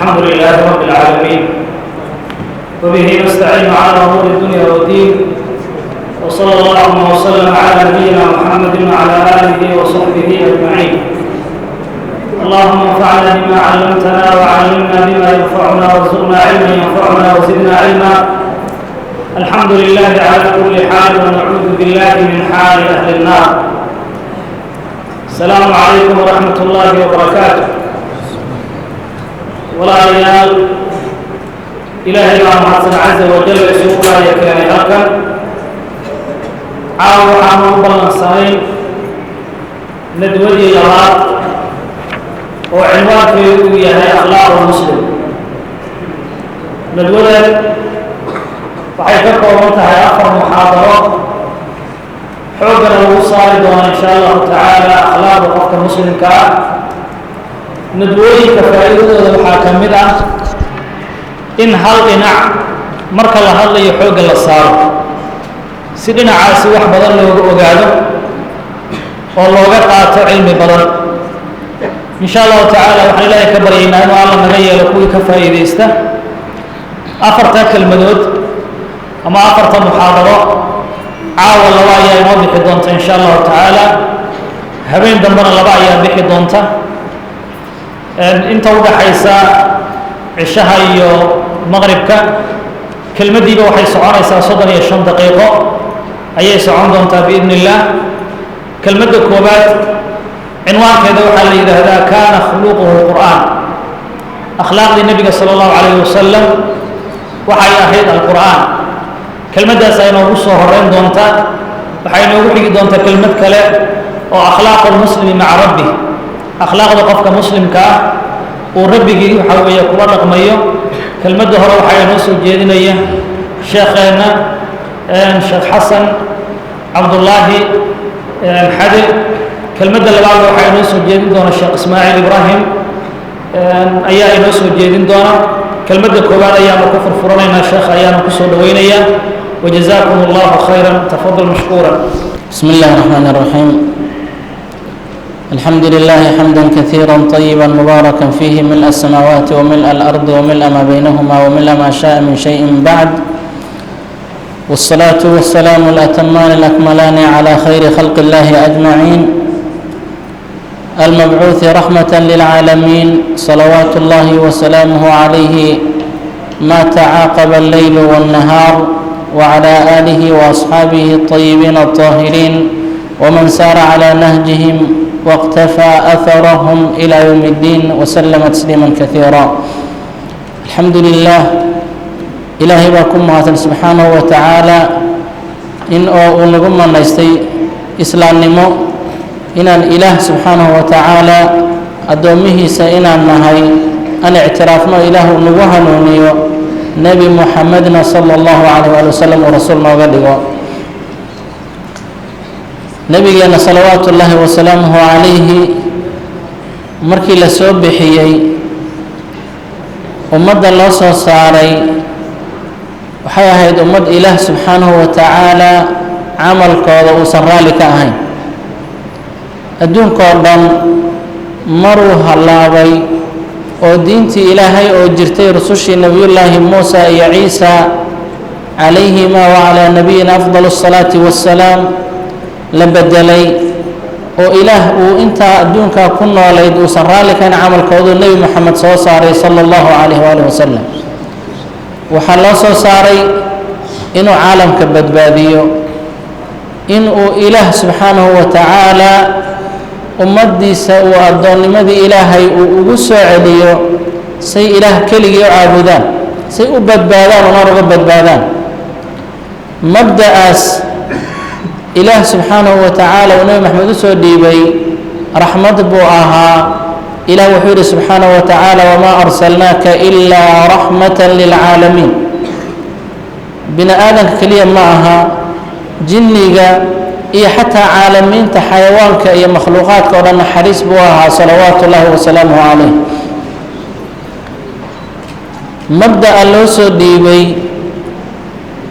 الحمد لله رب العالمين وبه نستعين على أمور الدنيا والدين وصلى الله وسلم على نبينا محمد وعلى آله وصحبه أجمعين. اللهم انفعنا بما علمتنا وعلمنا بما ينفعنا وارزقنا علما ينفعنا وزدنا علما. الحمد لله على كل حال ونعوذ بالله من حال أهل النار. السلام عليكم ورحمة الله وبركاته. walaalayaal ilaahay baa mahadsan caza wajal isugu qaaya keenay halkan caawa waxaanu u ballansanayn nadwadii labaad oo cinwaankeedu uu yahay akhlaaqu muslim. nadwadan waxay ka kooban tahay 4 muxaadaro xooggana lagu saari doono insha allahu tacaala akhlaaqda qofka muslimka ah. nadwooyinka faa'iidadooda waxaa ka mid ah in hal dhinac marka la hadlayo xoogga la saaro si dhinacaasi wax badan looga ogaado oo looga qaato cilmi badan. insha allahu tacaala waxaan ilaahay ka baryaynaa inuu alla naga yeelo kuwii ka faa'iidaysta. 4 kelmadood ama 4 muxaadaro caawa 2 ayaa inoo bixi doonta insha allahu tacaala, habeen dambena 2 ayaa bixi doonta. inta u dhaxaysa cishaha iyo maqribka kelmadiiba waxay soconaysaa 35 daqiiqo ayay socon doontaa biidn illah. kelmadda koobaad cinwaankeeda waxaa la yidhaahdaa kaana khuluquhu alqur'aan. akhlaaqdii nebiga sala allahu calayhi wasalam waxay ahayd alqur'aan. kelmaddaas ay inoogu soo horeyn doontaa. waxay inoogu xigi doontaa kelmad kale oo akhlaaqu lmuslimi maca rabbih, akhlaaqda qofka muslimka ah uu rabbigii waxa weeye kula dhaqmayo. kelmadda hore waxaa inoo soo jeedinaya sheekheenna sheekh xasan cabdullaahi xade. kelmadda labaad waxaa inoo soo jeedin doona sheekh ismaaciil ibraahim ayaa inoo soo jeedin doona. kelmadda koowaad ayaanu ku furfuranaynaa, sheekha ayaanu ku soo dhawaynayaa. wajazaakum allahu khayran, tafadal mashkuuran. بسم الله الرحمن الرحيم. الحمد لله حمدا كثيرا طيبا مباركا فيه ملء السماوات وملء الأرض وملء ما بينهما وملء ما شاء من شيء بعد، والصلاة والسلام الأتمان الأكملان على خير خلق الله أجمعين المبعوث رحمة للعالمين، صلوات الله وسلامه عليه ما تعاقب الليل والنهار، وعلى آله وأصحابه الطيبين الطاهرين ومن سار على نهجهم واقتفى أثرهم إلى يوم الدين وسلم تسليما كثيرا. الحمد لله إلهي باكم مهاتن سبحانه وتعالى إن نقوم نستي إسلام نمو إن الإله سبحانه وتعالى أدومه سئنا النهي أن اعترافنا إله نوها نونيو نبي محمدنا صلى الله عليه وسلم ورسولنا وغلقوا nabigeena salawaatu ullaahi wasalaamuhu calayhi markii la soo bixiyey ummadda loo soo saaray waxay ahayd ummad ilaah subxaanahu wa tacaala camalkooda uusan raalli ka ahayn. adduunkoo dhan maruu hallaabay oo diintii ilaahay oo jirtay rusushii nebiyullaahi muusa iyo ciisa calayhima wacalaa nabiyina afdal asalaati wassalaam la bedelay oo ilaah uu intaa adduunkaa ku noolayd uusan raalli kahayn camalkoodu nebi moxamed soo saaray sala allahu calayhi waalihi wasalam. waxaa loo soo saaray inuu caalamka badbaadiyo, inuu ilaah subxaanahu wa tacaala ummaddiisa uu addoonnimadii ilaahay uu ugu soo celiyo say ilaah keligii u caabudaan, say u badbaadaan unar uga badbaadaan. mabda'aas ilaah subxaanahu wa tacaala uu nebi maxamed u soo dhiibay raxmad buu ahaa. ilaah wuxuu yidhi subxaanahu wa tacaala wamaa arsalnaaka ilaa raxmatan lilcaalamiin. bini aadanka keliya ma aha, jinniga iyo xataa caalamiinta xayawaanka iyo makhluuqaadka oo dhan naxariis buu ahaa salawaatu ullaahi wasalaamuhu calayh. mabda'a loo soo dhiibay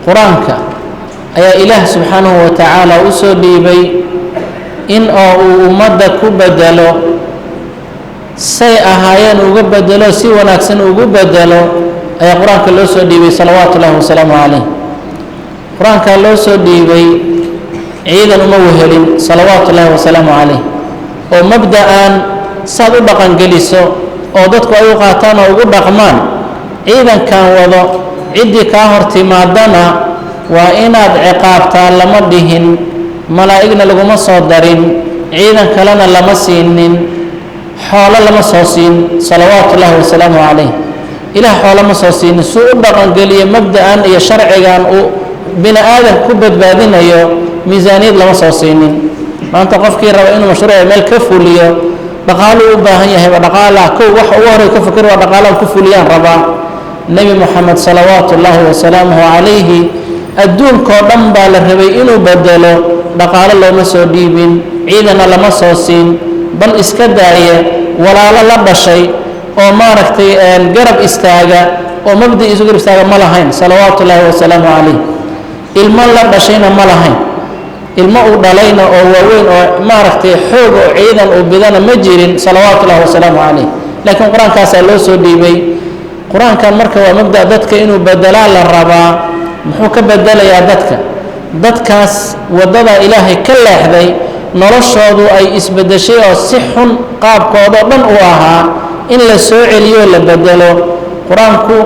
qur-aanka ayaa ilaah subxaanahu wa tacaala u soo dhiibay in oo uu ummadda ku bedelo say ahaayeen uga bedelo si wanaagsan ugu bedelo ayaa qur-aanka loo soo dhiibay salawaatu ullaahi wasalaamu calayh qur-aankaa loo soo dhiibay ciidan uma wehelin salawaatu ullaahi wasalaamu calayh oo mabda'an saad u dhaqangeliso oo dadku ay u qaataan oo ugu dhaqmaan ciidankan wado ciddii kaa hor timaadana waa inaad ciqaabtaa lama dhihin malaa'igna laguma soo darin ciidan kalena lama siinin xoolo lama soo siin salawaatu ullaahi wasalaamu calayh ilaah xoolo ma soo siinin suu u dhaqangeliyo mabda'an iyo sharcigan uu bini aadam ku badbaadinayo miisaaniyad lama soo siinin maanta qofkii raba inuu mashruuca meel ka fuliyo dhaqaaluu u baahan yahayba dhaqaalaha kow waxa ugu horey ka fikir waa dhaqaalahan ku fuliyaan rabaa nebi moxamed salawaatu ullaahi wasalaamuhu calayhi adduunkoo dhan baa la rabay inuu bedelo dhaqaalo looma soo dhiibin ciidana lama soo siin bal iska daaya walaalo la dhashay oo maaragtay garab istaaga oo mabdi isu garab istaaga ma lahayn salawaatu ullaahi wasalaamu calayh ilmo la dhashayna ma lahayn ilmo uu dhalayna oo waaweyn oo maaragtay xoog oo ciidan uu bidana ma jirin salawaatu ullaahi wasalaamu calayh laakiin qur-aankaasaa loo soo dhiibay qur-aankan marka waa mabda dadka inuu bedelaa la rabaa muxuu ka bedelayaa dadkaas waddada ilaahay ka leexday noloshoodu ay isbedeshay oo si xun qaabkoodoo dhan uu ahaa in la soo celiyo la bedelo qur-aanku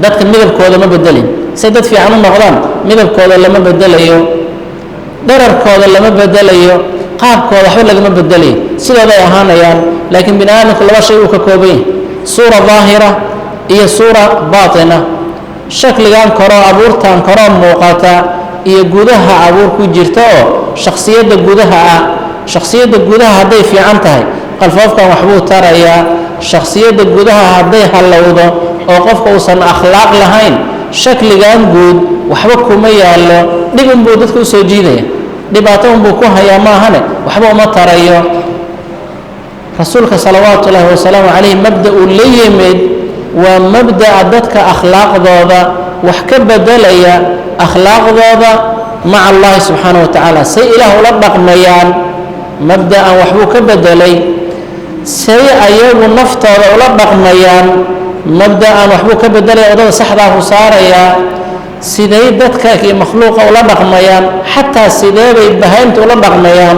dadka midabkooda ma bedelin say dad fiican u noqdaan midabkooda lama bedelayo dherarkooda lama bedelayo qaabkooda waxba lagama bedelayo sidooday ahaanayaan laakiin bini aadamku laba shay uu ka kooban yahay suura daahira iyo suura baatina shakligan koroo abuurtan koroo muuqata iyo gudaha abuur ku jirta oo shakhsiyadda gudaha ah shakhsiyadda gudaha hadday fiican tahay qalfoofkan waxbuu tarayaa shakhsiyadda gudaha hadday hallowdo oo qofka uusan akhlaaq lahayn shakligan guud waxba kuma yaallo dhib unbuu dadka u soo jiidaya dhibaato unbuu ku hayaa maahane waxba uma tarayo rasuulka salawaatu ullaahi wasalaamu calayh mabda uu la yimid waa mabda'a dadka akhlaaqdooda wax ka bedelaya akhlaaqdooda maca allahi subxaanahu wa tacaala say ilaah ula dhaqmayaan mabda'an waxbuu ka bedelay say ayagu naftooda ula dhaqmayaan mabda'an waxbuu ka bedelaya waddada saxdaa ku saarayaa siday dadka iyo makhluuqa ula dhaqmayaan xataa sideebay bahaynta ula dhaqmayaan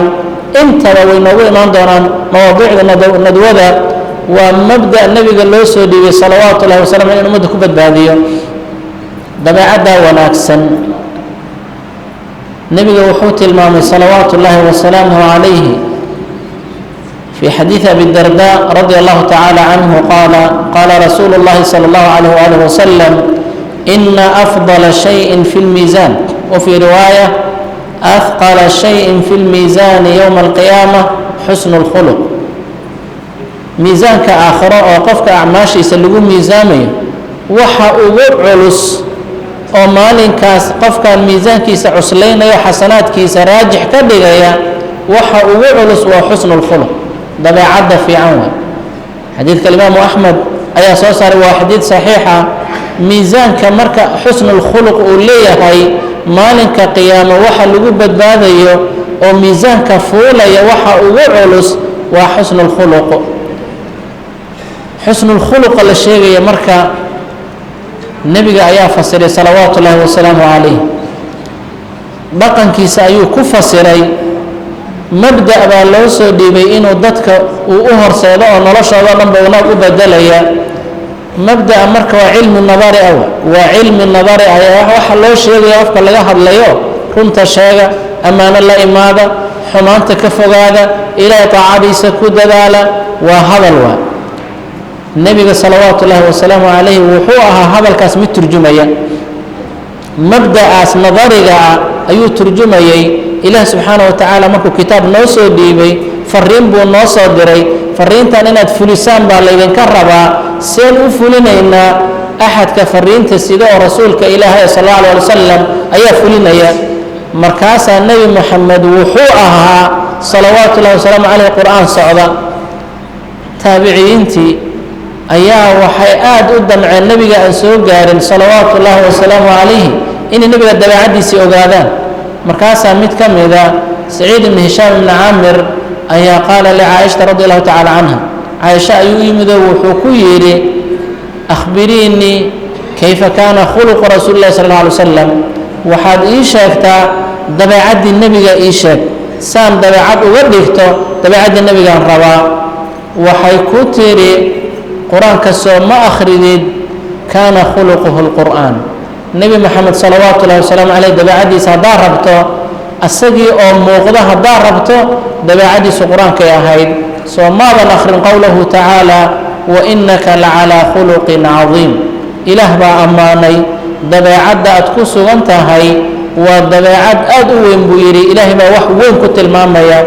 intaba way noogu imaan doonaan mawaadiicda nadwada waa mabda' nebiga loo soo dhiibay salawaatu ullahi wasalam in ummadda ku badbaadiyo dabeecaddaa wanaagsan nebiga wuxuu tilmaamay salawaatu ullaahi wasalaamuhu calayhi في حديث أبي الدرداء رضي الله تعالى عنه قال رسول الله صلى الله عليه وآله وسلم إن أفضل شيء في الميزان وفي رواية أثقل شيء في الميزان يوم القيامة حسن الخلق ميزان كآخرة وقفك أعماشي يسلقون ميزاني وحا علس oo maalinkaas qofkan miisaankiisa cuslaynaya xasanaadkiisa raajix ka dhigaya waxa ugu culus waa xusnul khuluq dabeecadda fiican waa xadiidka imaamu axmed ayaa soo saaray waa xadiid saxiixa miisaanka marka xusnul khuluq uu leeyahay maalinka qiyaamo waxa lagu badbaadayo oo miisaanka fuulaya waxa ugu culus waa xusnul khuluq xusnul khuluq la sheegaya marka nebiga ayaa fasiray salawaatu ullaahi wasalaamu calayh dhaqankiisa ayuu ku fasiray mabda' baa loo soo dhiibay inuu dadka uu u horseedo oo noloshooda dhanba wanaag u bedelaya mabda'a marka waa cilmi nadari ah waa cilmi nadari ah waxa loo sheegaya afka laga hadlayo runta sheega ammaano la imaada xumaanta ka fogaada ilaahay taacadiisa ku dadaala waa hadal waa nebiga salawaatu ullaahi wasalaamu calayhi wuxuu ahaa hadalkaas mid turjumaya mabda'aas nadariga ah ayuu turjumayay ilaah subxaanahu wa tacaala markuu kitaab noo soo dhiibay fariin buu noo soo diray fariintan inaad fulisaan baa laydinka rabaa seen u fulinaynaa axadka fariinta sida oo rasuulka ilaahay sal alla alay wasalam ayaa fulinaya markaasaa nebi moxamed wuxuu ahaa salawaatu ullahi wasalaamu calayh qur-aan socda taabiciyiintii ayaa waxay aad u damceen nebiga aan soo gaarin salawaatu ullaahi wasalaamu calayhi inay nebiga dabeecaddiisii ogaadaan markaasaa mid ka mida saciid ibni hishaam ibni caamir ayaa qaala licaaishata radi allahu tacala canha عائشة أيوه وحكو يري أخبريني كيف كان خلق رسول الله صلى الله عليه وسلم وحد إيشاكتا دبعد النبي إيشاك سام دبعد وردكتو دبعد النبي الروا وحيكوتري قرآن كسو ما أخرجت كان خلقه القرآن النبي محمد صلوات الله وسلام عليه دبعدي صدار ربطه السجي أو موغضها دار ربطه دبعدي سقران كيا هيد سو ماذا نخر قوله تعالى وإنك لعلى خلق عظيم إله با أماني دبعد أتكسو أنت هاي ودبعد أدوين بويري إله با وحوين كتل ماميا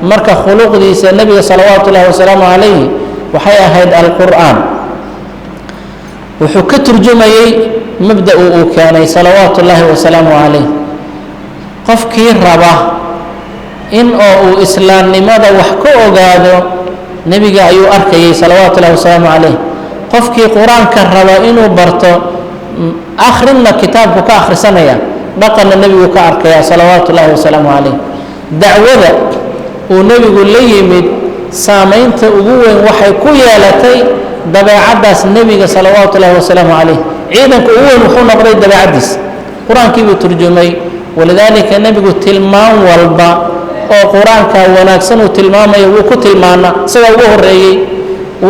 مركا خلق دي النبي صلوات الله وسلام عليه وحيا هيد القرآن وحكى ترجمي مبدأ كان صلوات الله وسلامه عليه قفكي ربا إن أو إسلام لماذا وحكو أغادو نبي أيو أركي صلوات الله وسلامه عليه قفكي قرآن كربا إنو برتو آخرنا كتابك كآخر سنة بقى النبي كأركي صلوات الله وسلامه عليه دعوة ونبي يقول لي يمد سامين تأبوين وحي كويالتي دبعدس النبي صلوات الله وسلامه عليه عيدا كأول وحون قريد دبعدس قرآن كيف ترجمي ولذلك النبي قلت تلمان والبا أو قرآن كوناكسن وتلمان يوكو تلمانا سوى وهو الرئي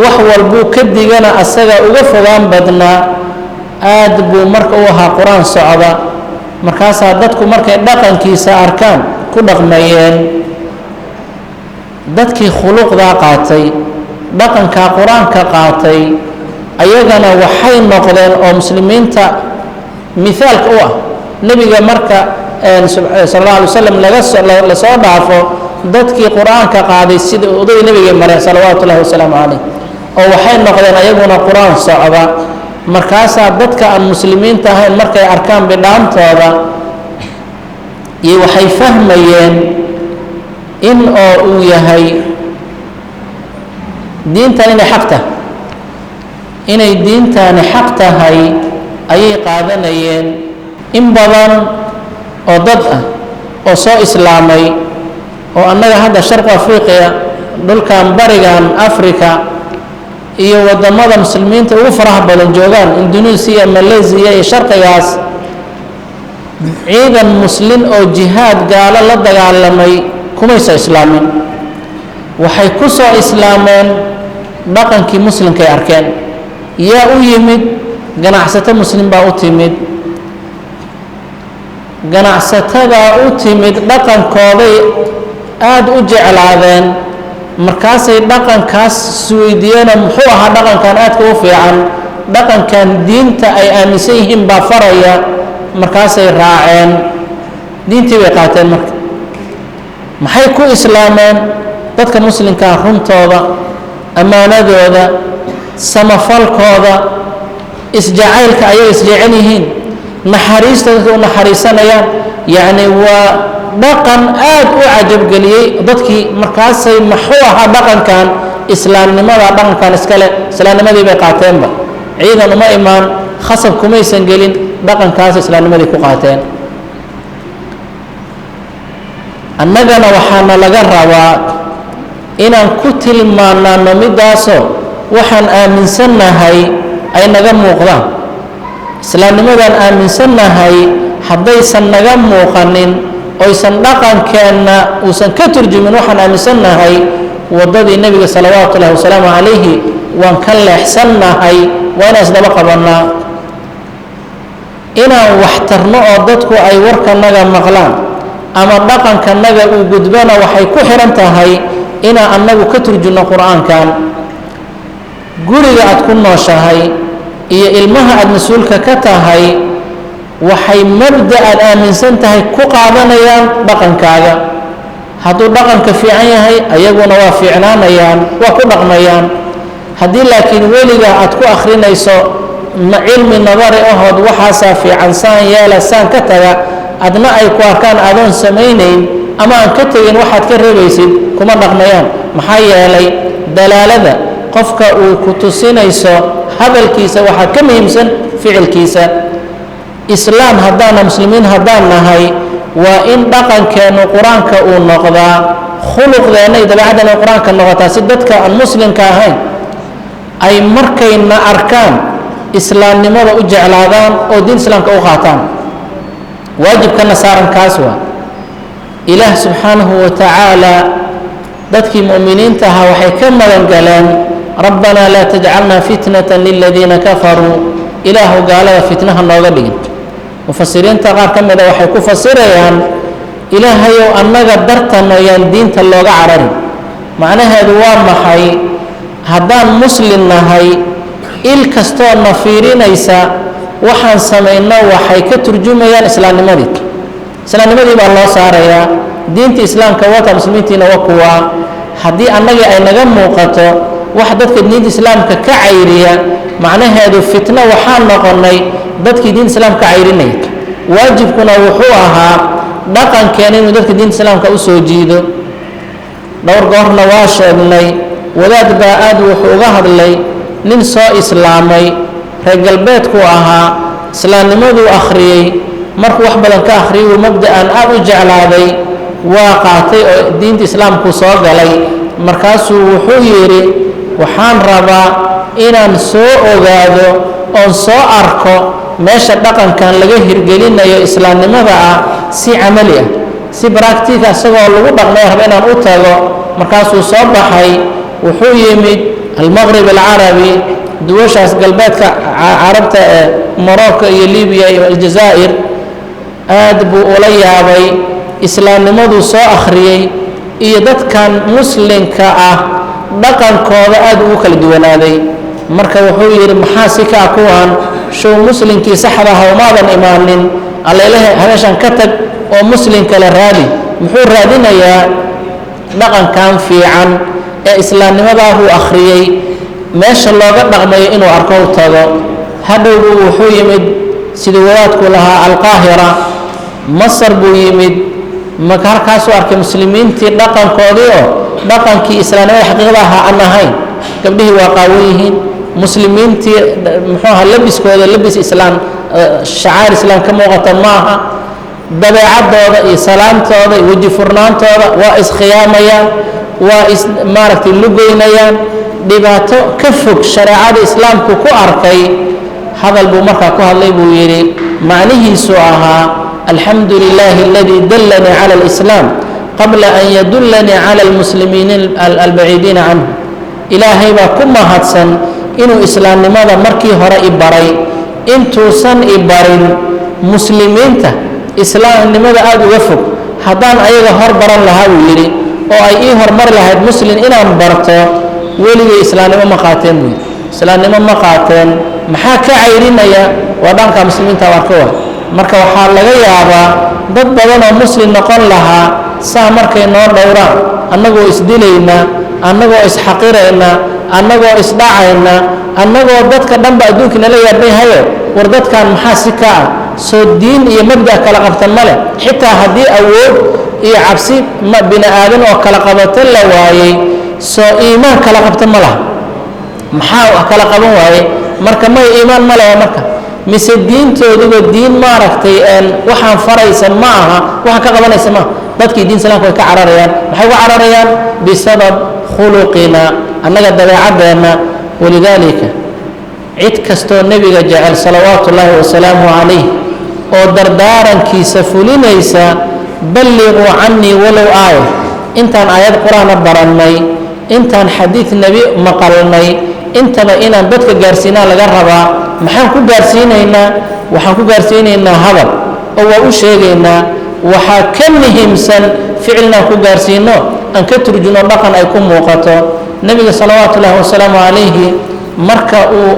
وحو البو كدقنا أساقا وغفغان بدنا آدبو مركوها قرآن صعبا مركاسا دادكو مركا دقن كيسا أركان كدق ميين dadkii khuluqda qaatay dhaqanka quraanka qaatay ayagana waxay noqdeen oo muslimiinta mithaalka u ah nabiga marka sallallahu alayhi wasallam la soo dhaafo dadkii quraanka qaaday sida oday nabiga maray sallallahu alayhi wasallam oo waxay noqdeen ayaguna quraan socda markaas dadka aan muslimiinta ahayn markay arkaan bidhaantooda iyo waxay fahmayeen in oo uu yahay diintan inay diintan xaq tahay ayay qaadanayeen in badan oo dad ah oo soo islaamay oo annaga hadda sharq afriqiya dhulkan barigan afrika iyo wadamada muslimiinta ugu faraha badan joogaan Indonesia Malaysia iyo sharqigaas ciidan muslim oo jihaad gaala la dagaalamay kumaysa islaamin waxay ku soo islaameen dhaqankii muslimka ay arkeen yaa u yimid ganacsato muslim baa u timid ganacsatada u timid dhaqankooday aad u jeclaadeen markaasay dhaqankaas suudiyeena muxuu ahaa dhaqankan aadka u fiican dhaqankan diinta ay aaminsan yihiin baa faraya markaasay raaceen diintii bay qaateen marka maxay ku islaameen dadka muslimka runtooda amaanadooda samafalkooda isjacaylka ay isjecel yihiin naxariista dadka u naxariisanayaan yaani waa dhaqan aad u cajab galiyay dadkii markaasay maxuu ahaa dhaqankan islaamnimada dhaqankan iskale islaamnimadii bay qaateenba ciidan uma imaan khasab kumaysan gelin dhaqankaas islaamnimadii ku qaateen annagana waxaana laga rabaa inaan ku tilmaanno midaaso waxaan aaminsannahay ay naga muuqdaan islaamnimadan aaminsannahay haddaysan naga muuqanin oysan dhaqankeenna uusan ka turjumin waxaan aaminsannahay waddadii nebiga salawaatu ullahi wasalaamu calayhi waan ka leexsannahay waa inaan isdaba qabannaa inaan waxtarno oo dadku ay warkanaga maqlaan ama dhaqankanaga uu gudbana waxay ku xiran tahay inaan annagu ka turjunno qur'aankan guriga aad ku nooshahay iyo ilmaha aad mas-uulka ka tahay waxay mabda aad aaminsan tahay ku qaadanayaan dhaqankaaga hadduu dhaqanka fiican yahay ayaguna waa fiicnaanayaan waa ku dhaqmayaan haddii laakiin weliga aad ku akhrinayso cilmi nadari ahood waxaasaa fiican saan yeela saan ka taga adna ay ku arkaan adoon samaynayn ama aan ka tegin waxaad ka reebaysid kuma dhaqmayaan maxaa yeelay dalaalada qofka uu ku tusinayso hadalkiisa waxaa ka muhiimsan ficilkiisa islaam haddaan muslimiin haddaan nahay waa in dhaqankeenu quraanka uu noqdaa khuluqdeena iyo dabeecaddeena ay qur-aanka noqotaa si dadka aan muslimka ahayn ay markayna arkaan islaamnimada u jeclaadaan oo diin islaamka u qaataan waajibkana saaran kaas waa ilaah subxaanahu wa tacaala dadkii mu'miniinta ahaa waxay ka magan galeen rabbanaa laa tajcalnaa fitnatan liladiina kafaruu ilaahu gaalada fitnaha nooga dhigin mufasiriinta qaar ka mida waxay ku fasirayaan ilaahayow annaga dartan ooyaan diinta looga cararin macnaheedu waa maxay haddaan muslim nahay il kastoo na fiirinaysa waxaan samayno waxay ka turjumayaan islaamnimadii baa loo saarayaa diinta islaamka wata muslimiintiina waa kuwa haddii annagii ay naga muuqato wax dadka diinta islaamka ka cayriya macnaheedu fitno waxaan noqonnay dadkii diinta islaamka ka cayrinaya waajibkuna wuxuu ahaa dhaqankeena inuu dadka diinta islaamka u soo jiido dhowr goorna waa sheegnay wadaad baa aad wuxuu uga hadlay nin soo islaamay reer galbeedku ahaa islaamnimaduu akhriyey markuu wax badan ka akhriyay uu mabda'an aad u jeclaaday waa qaatay oo diinta islaamku soo galay markaasuu wuxuu yidhi waxaan rabaa inaan soo ogaado oon soo arko meesha dhaqankan laga hirgelinayo islaamnimada ah si camali ah si baractica isagoo lagu dhaqmay raba inaan u tago markaasuu soo baxay wuxuu yimid almaqrib alcarabi duwashaas galbeedka carabta ee morocco iyo libiya iyo aljazaa'ir aad buu ula yaabay islaamnimaduu soo akhriyey iyo dadkan muslimka ah dhaqankooda aad ugu kala duwanaaday marka wuxuu yidhi maxaa si kaa kuwan show muslimkii saxda aha umaadan imaanin alleelahe habeeshan ka tag oo muslim kale raadi muxuu raadinayaa dhaqankan fiican ee islaamnimadaahuu akhriyey meesha looga dhaqmayo inuu arko u tago hadhowbuu wuxuu yimid siduu wadaadku lahaa alqaahira masar buu yimid marka halkaasuu arkay muslimiintii dhaqankoodii oo dhaqankii islaamnimada xaqiiqda ahaa aan ahayn gabdhihii waa qaawan yihiin muslimiintii muxuu ahaa labiskooda labis islaam shacaar islaam ka muuqata ma aha dabeecadooda iyo salaamtooda iyo weji furnaantooda waa iskhiyaamayaan waa maaragtay lugoynayaan dhibaato ka fog shareecada islaamku ku arkay hadal buu markaa ku hadlay buu yidhi macnihiisu ahaa alxamdu lilaahi aladii dallanii cala alislaam qabla an yadullanii cala almuslimiina albaciidiina canhu ilaahay baa ku mahadsan inuu islaamnimada markii hore i baray intuusan i barin muslimiinta islaamnimada aada uga fog haddaan ayaga hor baran lahaa buu yidhi oo ay ii hormari lahayd muslim inaan barto weligay islaamnimo ma qaateen buu yidhi islaamnimo ma qaateen maxaa ka cayrinaya waa dhanka muslimiinta arka wa marka waxaa laga yaabaa dad badan oo muslim noqon lahaa saa markay noo dhowraan annagoo isdilayna annagoo isxaqirayna annagoo isdhacayna annagoo dadka dhanba adduunkii nala yaabay hayo war dadkan maxaa si ka ah soo diin iyo mabda' kala qabtan ma leh xitaa haddii awood iyo cabsi bini aadan oo kala qabato la waayey soo iimaan kala qabta ma laha maxaa kala qaban waaye marka may iimaan ma leha marka mise diintooduba diin maaragtay waxaan faraysan ma aha waxaan ka qabanaysa maaha dadkii diin islaamka way ka cararayaan maxay uga cararayaan bisabab khuluqina annaga dabeecadeenna walidaalika cid kastoo nebiga jecel salawaatu ullaahi wasalaamu calayh oo dardaarankiisa fulinaysa balliquu cannii walow aaya intaan aayad qur-aana barannay intaan xadiid nebi maqalnay intaba inaan dadka gaarsiinaa laga rabaa maxaan ku gaarsiinaynaa waxaan ku gaarsiinaynaa hadal oo waa u sheegaynaa waxaa ka muhiimsan ficilnaan ku gaarsiino aan ka turjuno dhaqan ay ku muuqato nebiga salawaatu ullaahi wasalaamu calayhi marka uu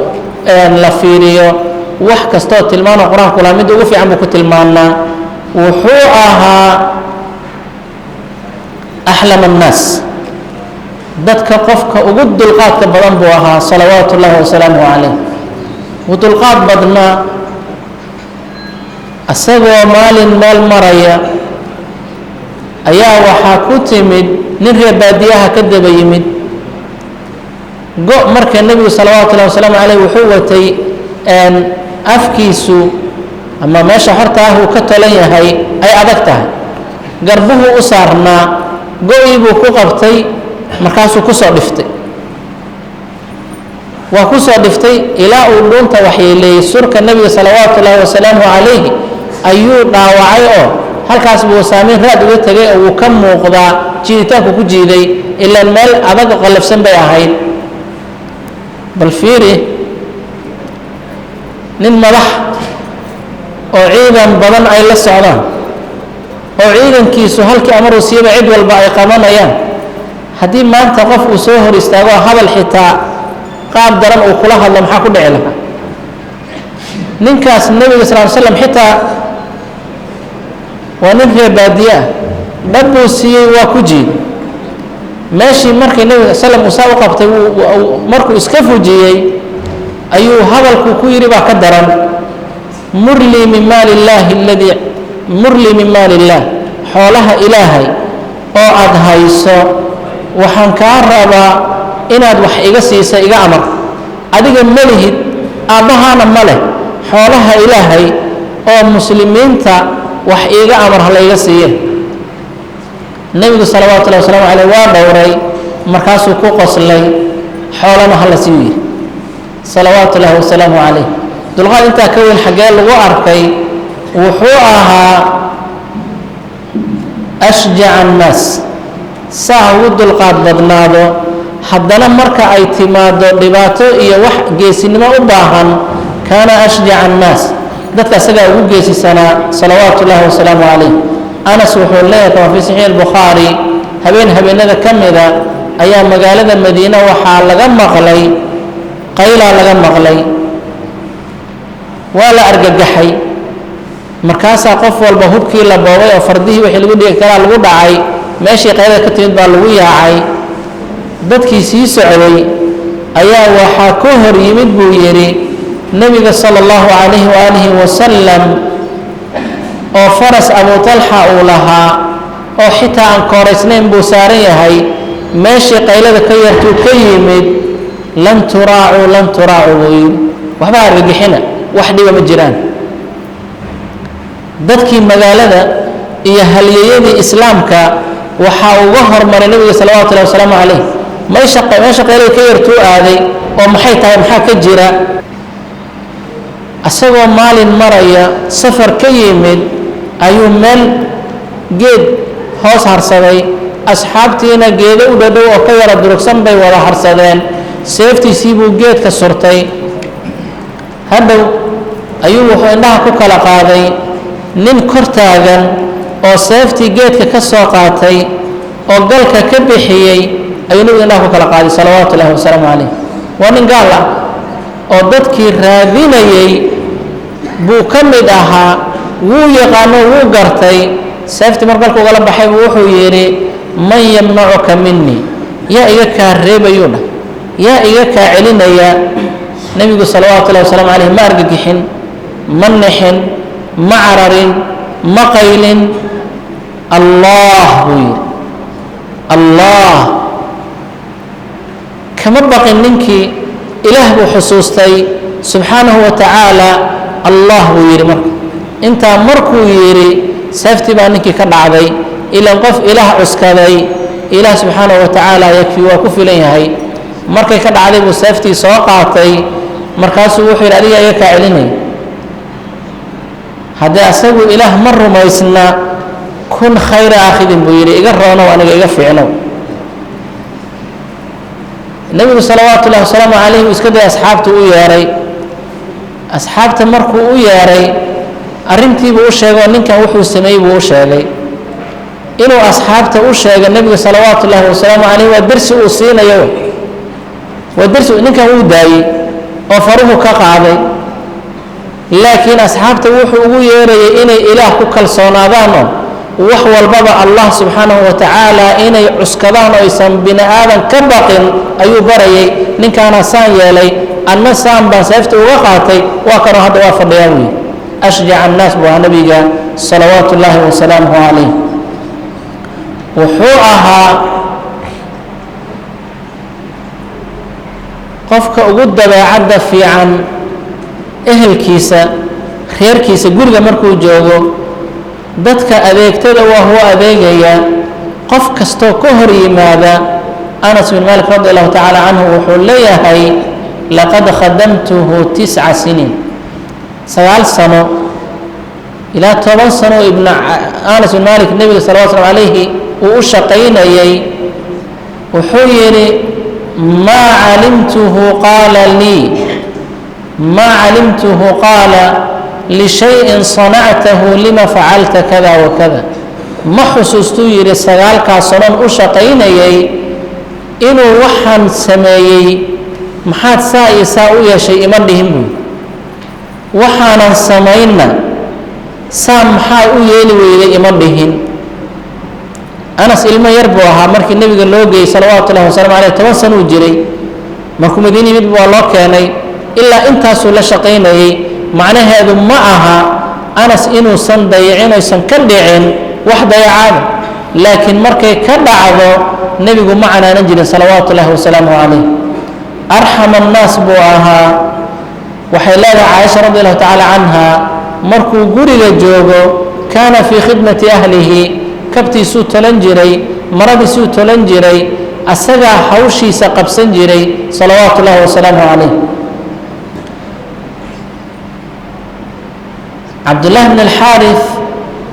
la fiiriyo wax kastoo tilmaano qur-aanku laa mid ugu fiican buu ku tilmaanaa wuxuu ahaa axlam annaas dadka qofka ugu dulqaadka badan buu ahaa salawaatu ullaahi wasalaamu calayh u dulqaad badnaa isagoo maalin meel maraya ayaa waxaa ku timid nin reer baadiyaha ka daba yimid go' marka nebigu salawaatu ullahi wasalaamu calayh wuxuu watay afkiisu ama meesha horta ah uu ka tolan yahay ay adag tahay garbuhu u saarnaa go-ii buu ku qabtay markaasuu ku soo dhiftay waa ku soo dhiftay ilaa uu dhuunta waxyeeleeyey surka nebiga salawaatu ullaahi wasalaamu calayhi ayuu dhaawacay oo halkaas buu saameyn raad uga tegay oo wuu ka muuqdaa jiiditaanku ku jiiday ilaan meel adag qallafsan bay ahayd bal fiiri nin madax oo ciidan badan ay la socdaan oo ciidankiisu halkii amaruu siiba cid walba ay qabanayaan haddii maanta qof uu soo hor istaago hadal xitaa qaab daran uu kula hadlo maxaa ku dhici lahaa ninkaas nebiga sal ly slam xitaa waa nin reer baadiye ah dhab buu siiyey waa ku jiiday meeshii markii nebiga slam uu saa u qabtay markuu iska fujiyey ayuu hadalku ku yidhi baa ka daran murlii min maali illaahi aladii murlii min maali illaah xoolaha ilaahay oo aad hayso waxaan kaa rabaa inaad wax iga siisa iga amar adiga ma lihid aabbahaana ma leh xoolaha ilaahay oo muslimiinta wax iiga amar ha layga siiye nebigu salawaatu ullahi wasalaamu caleyh waa dhowray markaasuu ku qoslay xoolana ha la siiyu yidhi salawaatu ullaahi wasalaamu calayh dulqaad intaa ka weyn xaggee lagu arkay wuxuu ahaa ashjaca annaas saa ugu dulqaad badnaado haddana marka ay timaado dhibaato iyo wax geesinimo u baahan kaana ashjaca annaas dadka isagaa ugu geesisanaa salawaatu ullaahi wasalaamu calayh anas wuxuu leeyahay kama fii saxiix albukhaari habeenada ka mida ayaa magaalada madiine waxaa laga maqlay qaylaa laga maqlay waa la argagaxay markaasaa qof walba hubkii la boobay oo fardihii wixii lagu dhigi karaa lagu dhacay meeshii qaylada ka timid baa lagu yaacay dadkii sii socday ayaa waxaa ku hor yimid buu yidhi nebiga sala allahu calayhi waaalihi wasalam oo faras abu talxa uu lahaa oo xitaa aan kooraysnayn buu saaran yahay meeshii qaylada ka yartuu ka yimid lan turaacuu buu yidhi waxba argagixina wax dhiba ma jiraan dadkii magaalada iyo halyeeyadii islaamka waxaa uga hormaray nebiga salawatu ullahi wasalaamu calayh meesha qaylada ka yartuu aaday oo maxay tahay maxaa ka jira asagoo maalin maraya safar ka yimid ayuu meel geed hoos harsaday asxaabtiina geedo u dhadhow oo ka yara durugsan bay wada harsadeen seeftiisii buu geedka surtay hadhow ayuu wuxuu indhaha ku kala qaaday nin kor taagan oo seeftii geedka ka soo qaatay oo galka ka bixiyey ayuu nebigu indhaha ku kala qaaday salawaatu ullaahi wasalaamu calayh waa nin gaal ah oo dadkii raadinayey buu ka mid ahaa wuu yaqaano wuu gartay seeftii mar galka ugala baxay buu wuxuu yidhi man yamnacuka minii yaa iga kaa reebayuu dhah yaa iga kaa celinaya nebigu salawaatu ullahi wasalaamu calayh ma argagixin ma nixin ma cararin ma qaylin allah buu yidhi allah kama baqin ninkii ilaah buu xusuustay subxaanahu wa tacaala allah buu yidhi marka intaa markuu yidhi seeftii baa ninkii ka dhacday ilaan qof ilaah cuskaday ilaah subxaanahu wa tacaala yakfi waa ku filan yahay markay ka dhacday buu seeftii soo qaatay markaasuu wuxuu yidhi adiga iga kaa celinay haddii asagu ilaah ma rumaysna kun khayra aakhidin buu yidhi iga roonow aniga iga fiicnow nebigu salawaatu ullahi wasalaamu calayh uu iska dayay asxaabta u yeehay asxaabta markuu u yeehay arrintiibuu u sheegay oo ninkan wuxuu sameeyey buu u sheegay inuu asxaabta u sheegay nebiga salawaatu ullaahi wasalaamu calayh waa dersi uu siinayo waa dersi ninkan wuu daayey oo faruhu ka qaaday laakiin asxaabta wuxuu ugu yeerayay inay ilaah ku kalsoonaadaanoo wax walbaba allah subxaanahu wa tacaala inay cuskadaan oo aysan bini aadan ka baqin ayuu barayay ninkaana saan yeelay anna saan baan seefta uga qaatay waa kanoo hadda waa fadhiyaa buyi ashjaca annaas buu ahaa nabiga salawaatu ullaahi wasalaamuhu calayh wuxuu ahaa qofka ugu dabeecadda fiican ehelkiisa reerkiisa guriga markuu joogo dadka adeegtada waa huwa adeegaya qof kastoo ka hor yimaada anas bin malik radi allahu tacaala canhu wuxuu leeyahay laqad khadamtuhu 9 siniin 9 sano ilaa 10 sano anas bin malik nebiga salawatu llahi calayhi uu u shaqaynayay wuxuu yidhi maa calimtuhu qaala lishayin sanactahu lima facalta kada wakada ma xusuustuu yidhi 9 sanoon u shaqaynayay inuu waxaan sameeyey maxaad saa iyo saa u yeeshay ima dhihin buy waxaanan samaynna saa maxaa u yeeli weyday ima dhihin anas ilmo yar buu ahaa markii nebiga loo geeyey salawaatu ullahi wasalaamu caleyh 10 sanuu jiray markuu madiina yimid waa loo keenay ilaa intaasuu la shaqaynayay macnaheedu ma aha anas inuusan dayicin oysan ka dhicin wax dayacaada laakiin markay ka dhacdo nebigu ma canaanan jirin salawaatu ullahi wasalaamu calayh arxam annaas buu ahaa waxay leedahay caaisha radi allahu tacaala canha markuu guriga joogo kaana fii khidmati ahlihi kabtiisuu tolan jiray maradiisuu tolan jiray asagaa hawshiisa qabsan jiray salawaatu ullahi wasalaamu calayh cabdullaahi bn alxaaris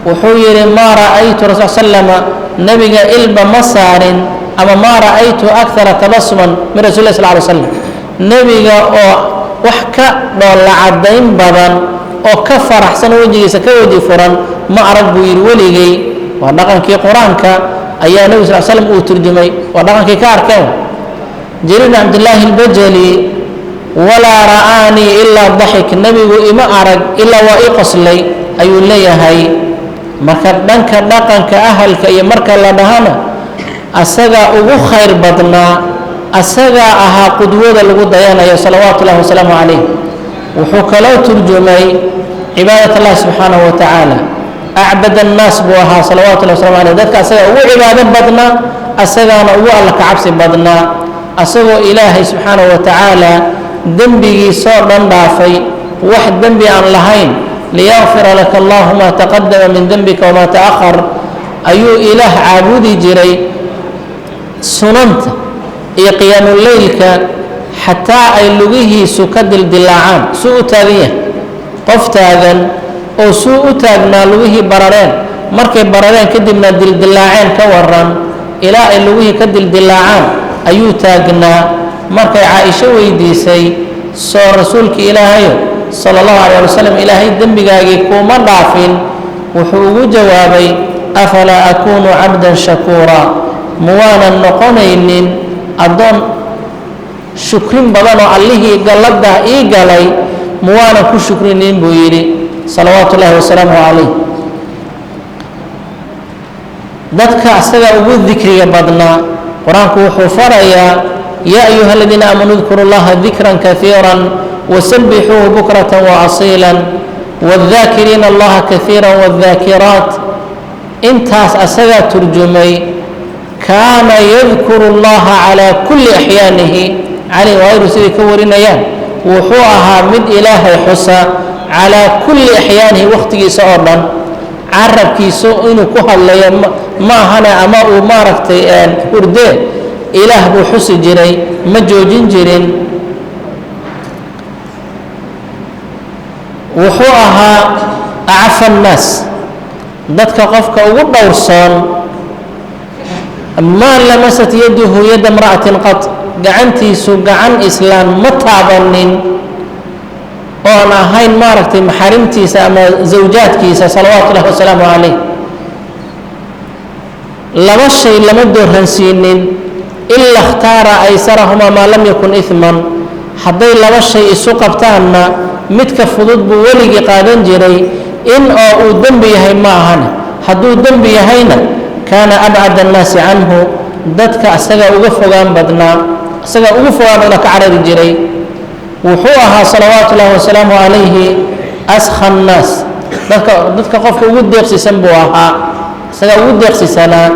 wuxuu yidhi maa ra'aytu rasul slama nebiga ilba ma saarin ama maa ra'aytu akara tabasuman min rasul lah sal ly slam nebiga oo wax ka dhoolla caddayn badan oo ka faraxsan wejigiisa ka weji furan ma arag buu yidhi weligay waa dhaqankii qur-aanka ayaa nebi sal slam uu turjumay waa dhaqankii ka arkeen jariir bn cabdillaahi albajali walaa ra'aanii ilaa daxik nebigu ima arag ilaa waa ii qoslay ayuu leeyahay marka dhanka dhaqanka ahalka iyo marka la dhahana asagaa ugu khayr badnaa asagaa ahaa qudwada lagu dayanayo salawaatu ullahi wasalaamu calayh wuxuu kaloo turjumay cibaadat allahi subxaanahu wa tacaala acbad annaas buu ahaa salawaatu ullahi waslamu calayh dadka asagaa ugu cibaado badnaa asagaana ugu alla ka cabsi badnaa asagoo ilaahay subxaanahu wa tacaala dembigiisoo dhan dhaafay wax dembi aan lahayn liyakfira laka allahu maa taqadama min dembika wamaa ta'ahar ayuu ilaah caabudi jiray sunanta iyo qiyaamuleylka xataa ay lugihiisu ka dildilaacaan suu u taagan yahay qof taagan oo suu u taagnaa lugihii barareen markay barareen kadibna dildilaaceen ka waran ilaa ay lugihii ka dildilaacaan ayuu taagnaa markay caaisho weydiisay soo rasuulka ilaahayo sala allahu calayh wasalam ilaahay dembigaagii kuuma dhaafin wuxuu ugu jawaabay afalaa akuunu cabdan shakuura muwaanan noqonaynin addoon shukrin badan oo allihii galladdah ii galay muwaanan ku shukrinin buu yidhi salawaatu ullahi wasalaamu calayh dadka asaga ugu dikriga badnaa qur-aanku wuxuu farayaa yaa ayuha aladiina aamanuu dkuru llaha dikran kaiira wasabbixuuhu bukratan waasiila wاdaakiriina allaha kaiira wاdaakiraat intaas asagaa turjumay kaana yadkuru اllaha calaa kulli axyaanihi cali wayru siday ka warinayaan wuxuu ahaa mid ilaahay xusa calaa kulli axyaanihi wakhtigiisa oo dhan carabkiisa inuu ku hadlayo ma ahane ama uu maaragtay hurdee ilaah buu xusi jiray ma joojin jirin wuxuu ahaa acfa annaas dadka qofka ugu dhowrsoon maa lamasat yaduhu yada mra'atin qad gacantiisu gacan islaan ma taabanin oon ahayn maaragtay maxarimtiisa ama zawjaadkiisa salawaatu ullahi wasalaamu calayh laba shay lama dooransiinin ila اkhtaara aysarahumaa maa lam yakun iman hadday laba shay isu qabtaanna midka fudud buu weligii qaadan jiray in oo uu dembi yahay ma ahane hadduu dembi yahayna kaana abcad annaasi canhu dadka asagaa uga fogaan badnaa ka carari jiray wuxuu ahaa salawaatu ullahi wasalaamu calayhi askha annaas dadka qofka ugu deeqsiisan buu ahaa isagaa ugu deeqsiisanaa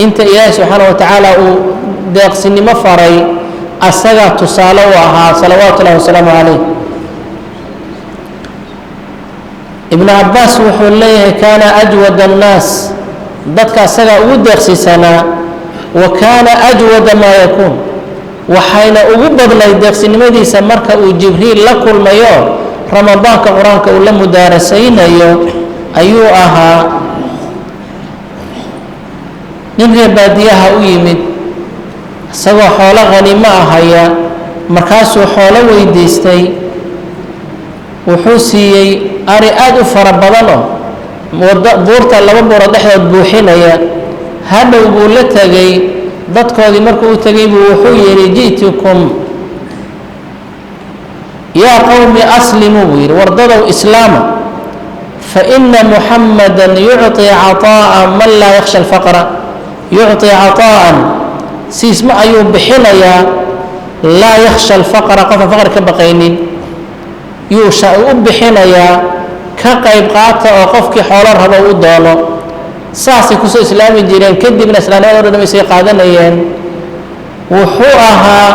inta ilaahi subxaana wa tacaala uu deeqsinimo faray asagaa tusaale u ahaa salawaatu ullahi wasalaamu calayh ibnu cabbaas wuxuu leeyahay kaana ajwad annaas dadka asagaa ugu deeqsiisanaa wa kaana ajwada maa yakuun waxayna ugu badnayd deeqsinimadiisa marka uu jibriil la kulmayo ramadaanka qur-aanka uu la mudaarasaynayo ayuu ahaa nin reer baadiyaha u yimid isagoo xoolo qaniimo ahaya markaasuu xoolo weydiistay wuxuu siiyey ari aad u fara badanoo buurta laba buuro dhexdood buuxinaya hadhow buu la tegey dadkoodii markuu u tegay buu wuxuu yidhi ji'tukum yaa qowmi aslimuu buu yidhi wardadow islaama fa ina muxammadan yucطii caطaa'a man laa yakhsha alfaqra yucطii caطaa'an siismo ayuu bixinayaa laa yakhsha alfaqra qofaan faqri ka baqaynin yuu u bixinayaa ka qayb qaata oo qofkii xoolo rabo u doono saasay kusoo islaami jireen kadibna islaamnimada o dhan isay qaadanayeen wuxuu ahaa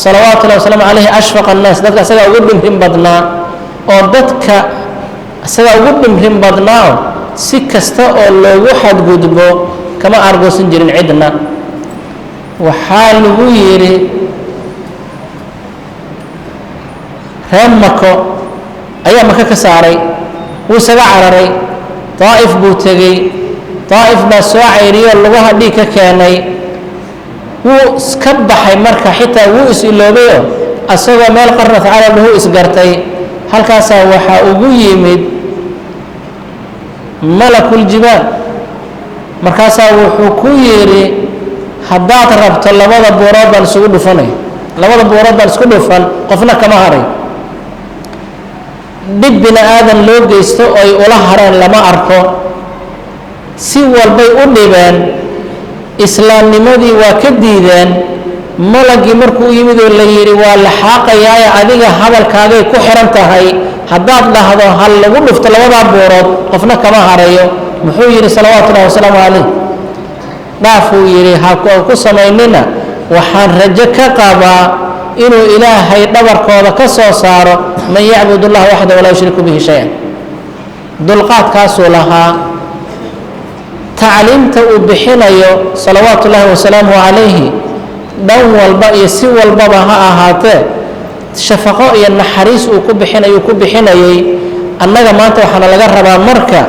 salawaatu ullahi wasalaamu calayhi ashfaqa annaas dadka isagaa ugu dhimrin badnaa oo dadka isagaa ugu dhimrin badnaa oo si kasta oo loogu xadgudbo kama aargoosan jirin cidna waxaa lagu yidhi reer mako ayaa maka ka saaray wuu isaga cararay daa'if buu tegey daa'if baa soo cayriyoo lugaha dhiig ka keenay wuu iska baxay marka xitaa wuu is-iloobayoo asagoo meel qarnat carab lahu isgartay halkaasaa waxaa ugu yimid malakuljibaal markaasaa wuxuu ku yidhi haddaad rabto labada buurood baan isugu dhufanay labada buurood baan isku dhufan qofna kama haray dhib bini aadan loo geysto oy ula hareen lama arko si walbay u dhibeen islaamnimadii waa ka diideen malagii markuu yimid oo la yidhi waa la xaaqayaaye adiga hadalkaagay ku xihan tahay haddaad dhahdo hal lagu dhufto labadaa buurood qofna kama harayo muxuu yidhi salawaatu ullahi wasalaamu calayh dhaafuu yidhi ha ku samaynina waxaan rajo ka qabaa inuu ilaahay dhabarkooda ka soo saaro man yacbud allah waxda walaa yushriku bihi shay-an dulqaadkaasuu lahaa tacliimta uu bixinayo salawaatu ullaahi wasalaamu calayhi dhan walba iyo si walbaba ha ahaatee shafaqo iyo naxariis uu ku bixinayay annaga maanta waxaana laga rabaa marka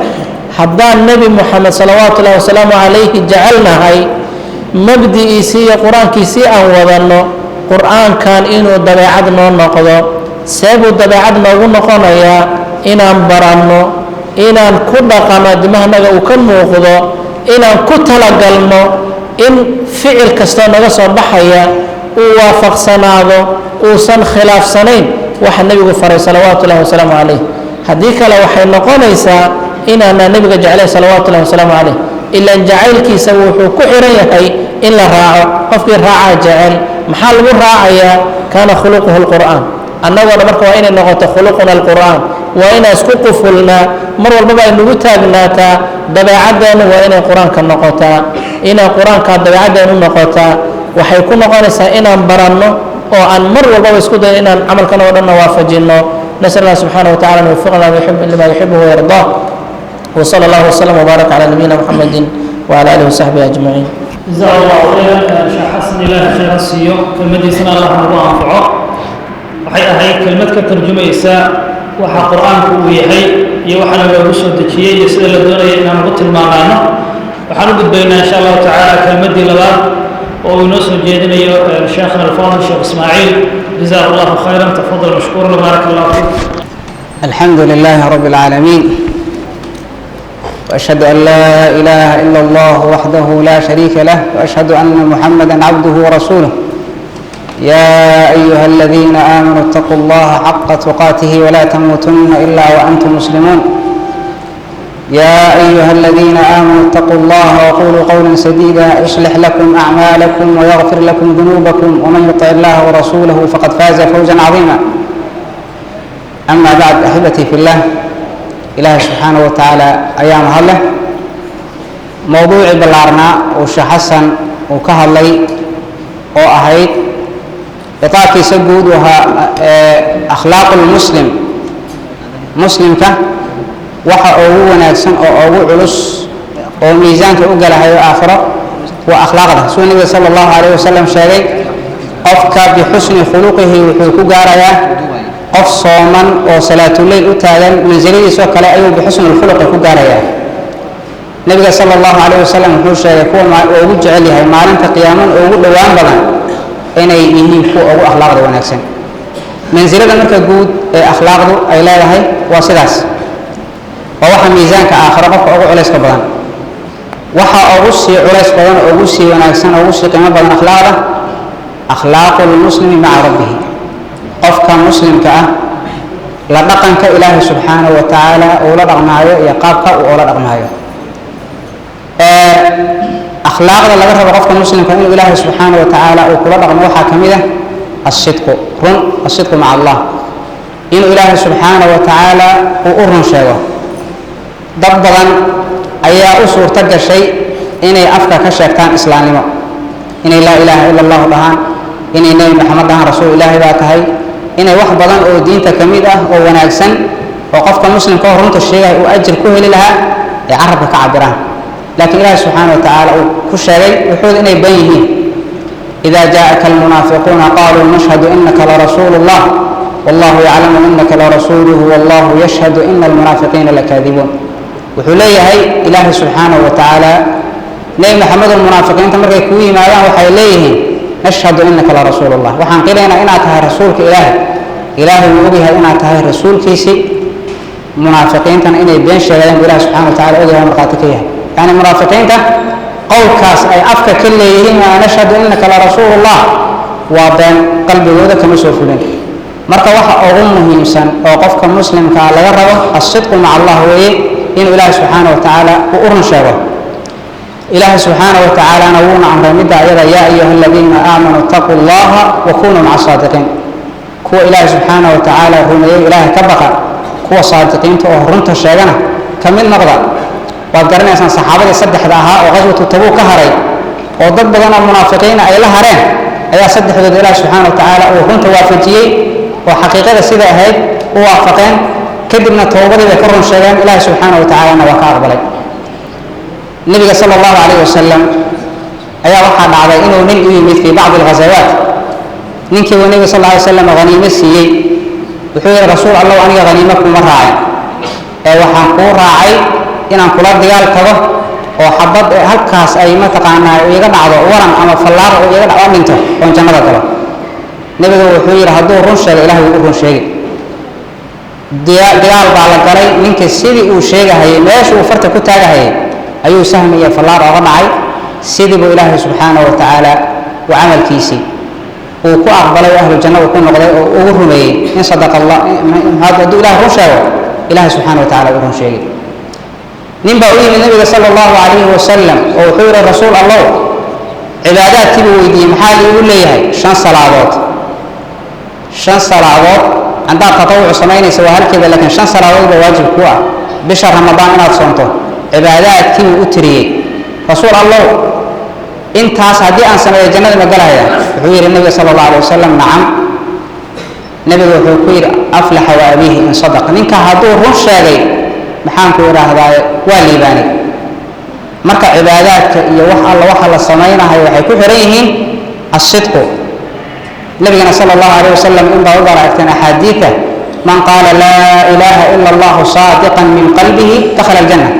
haddaan nebi moxamed salawaatu ullahi wasalaamu calayhi jecelnahay mabdi'iisii iyo qur-aankiisii aan wadanno qur-aankan inuu dabeecad noo noqdo seebuu dabeecad noogu noqonayaa inaan baranno inaan ku dhaqano dimahanaga uu ka muuqdo inaan ku talagalno in ficil kastoo naga soo baxaya uu waafaqsanaado uusan khilaafsanayn waxa nebigu faray salawaatu ullahi wasalaamu calayh haddii kale waxay noqonaysaa inaanaa nebiga jeclayn salawaatu ullahi wasalaamu calayh ilaan jacaylkiisa wuxuu ku xihan yahay in la raaco qofkii raacaa jecel maxaa lagu raacayaa kaana khuluquhu lqur'aan annagoona marka waa inay noqoto khuluquna alqur'aan waa inaan isku qufulnaa mar walbaba ay nagu taagnaataa dabeecaddeenu waa inay qur-aanka noqotaa inaan qur-aankaa dabeecaddeenu noqotaa waxay ku noqonaysaa inaan baranno oo aan mar walbaba isku dayo inaan camalkan oo dhanna waafajinno nasal allah subxaana wa tacala an yuwaffiqna lima yuxibu wayardaa وصلى الله وسلم وبارك على نبينا محمد وعلى اله وصحبه اجمعين. جزاه الله خيرا شيخ حسن الله خير السيو كلمتي سنه الله نبو انفعو waxay ahayd kelmad ka tarjumaysa waxa quraanku uu yahay iyo waxa lagu soo dejiyay iyo sida la doonayo inaan ugu tilmaamaano waxaan u gudbaynaa insha Allah taala kelmadii labaad oo uu noo soo jeedinayo sheekh al-fadil sheekh Ismaaciil جزاه الله خيرا تفضل مشكور بارك الله فيك. الحمد لله رب العالمين وأشهد أن لا إله إلا الله وحده لا شريك له وأشهد أن محمدا عبده ورسوله يا أيها الذين آمنوا اتقوا الله حق تقاته ولا تموتن إلا وأنتم مسلمون يا أيها الذين آمنوا اتقوا الله وقولوا قولا سديدا يصلح لكم أعمالكم ويغفر لكم ذنوبكم ومن يطع الله ورسوله فقد فاز فوزا عظيما أما بعد أحبتي في الله إلهي سبحانه وتعالى أيام هله موضوع بلارنا وشيخ حسن وكهلي وأهيد إطاقي سجود وها أخلاق المسلم مسلم كه وحا أو وناكسن أو علس وميزانك أقل هاي آخرة وأخلاقه سوى النبي صلى الله عليه وسلم شاقي قفك بحسن خلقه وحكو قاريا قف صوما وصلاة الليل أتالا من زليل سوى كلا أيوه بحسن الخلق وحكو قاريا النبي صلى الله عليه وسلم وحو شاقي ووجع لها معلنة قياما ووجع وان بضان إنه يهين كو أو أخلاقه ونكسن منزلة مركز جود أخلاقه أي لا هي واسداس ووحى ميزانك آخر قف أو عليس كبران وحى أغسي عليس كبران أغسي ونكسن أغسي قيمة بدن أخلاق المسلم مع ربه قف كمسلم كأه لا دقن كإله سبحانه وتعالى ولا دقمايو يقابك ولا دقمايو أخلاق لا غير قف كمسلم كأنه إله سبحانه وتعالى وكل دقمه حكمه الصدق الصدق مع الله إنه إله سبحانه وتعالى وأرن شيئا ضبطا أي أسر تجد شيء إني أفكا كشيكتان إسلامي إني لا إله إلا الله بهان إني نبي محمد بهان رسول الله باتهي إني واحد بضان أو دين تكميدة أو وناكسن وقفك مسلم كهرمت الشيء وأجر كهل لها يعرف كعبران لكن الله سبحانه وتعالى كشيء وحود إني بينه إذا جاءك المنافقون قالوا نشهد إنك لرسول الله والله يعلم إنك لرسوله والله يشهد إن المنافقين لكاذبون وحليه هي إله سبحانه وتعالى نبي محمد المنافقين تمرك كوي ما له وحيليه نشهد إنك لرسول الله وحن قلنا إن أتها رسولك إله وأبيها إن أتها رسول كيسي منافقين تن إن بين شيئين بالله سبحانه وتعالى أبيها مرقاتكيها يعني منافقين قول كاس أي أفكا كليهم نشهد إنك لرسول الله وبين قلبي وذا كما سوفلين مركا وحا أغمه إنسان وقفك مسلم كعلى غربه الصدق مع الله وإيه إن إله سبحانه وتعالى وأرن شابه إله سبحانه وتعالى نوون عن رمضة يا أيها الذين آمنوا اتقوا الله وكونوا مع الصادقين كو إله سبحانه وتعالى رمي إله كبقى كو صادقين تأهرنت الشيغانة كمين نقضى وقرنا إنسان صحابة يصدح ذاها وغزوة تبوك هري وضد بضنا المنافقين أي لها رين أي صدح ذو إله سبحانه وتعالى وكنت وافجيي وحقيقة سيدة هيد ووافقين كدبنا توبضي بكرن الشيغان إله سبحانه وتعالى وكا أقبلي النبي صلى الله عليه وسلم أي وحى على إنه نلقي في بعض الغزوات ننكي والنبي صلى الله عليه وسلم غنيمة سيئي وحوي رسول الله أن غنيمكم مرعي وحن قول راعي إن أنقلات ديال كذا وحبض هالكاس أي ما تقعنا ويقعد عضو ورم أما فلار ويقعد عوامنته وانجمد كذا النبي وحوي رهدوه رنشة الإله ويقول شيء ديال بالقري ننكي سيدي وشيء هي ماشي وفرت كتاجة هي أيو سهم يا فلار أغنعي سيدي بو إله سبحانه وتعالى وعمل كيسي وكو أقبل أهل الجنة وكون أغرمي إن صدق الله هذا دو إله رشاو إله سبحانه وتعالى أغرمشي نبا من النبي صلى الله عليه وسلم وحور رسول الله عبادات تبو ويدي محال يقول لي هاي شان صلوات عندها تطوع سمين سوى هل كذا لكن شان صلوات بواجب كوا بشهر رمضان أنا صنته عبادات تبو أتري رسول الله انت هدي أن سمع الجنة مقالها حوير النبي صلى الله عليه وسلم نعم نبي وحوير أفلح وأبيه إن صدق منك هدور رشاقي محانك وراء هذا والليباني مركع عبادات يوحى الله وحى الصمينة وحيكون حريهين الصدق نبينا صلى الله عليه وسلم إن بوضع أكتنا حديثة من قال لا إله إلا الله صادقا من قلبه دخل الجنة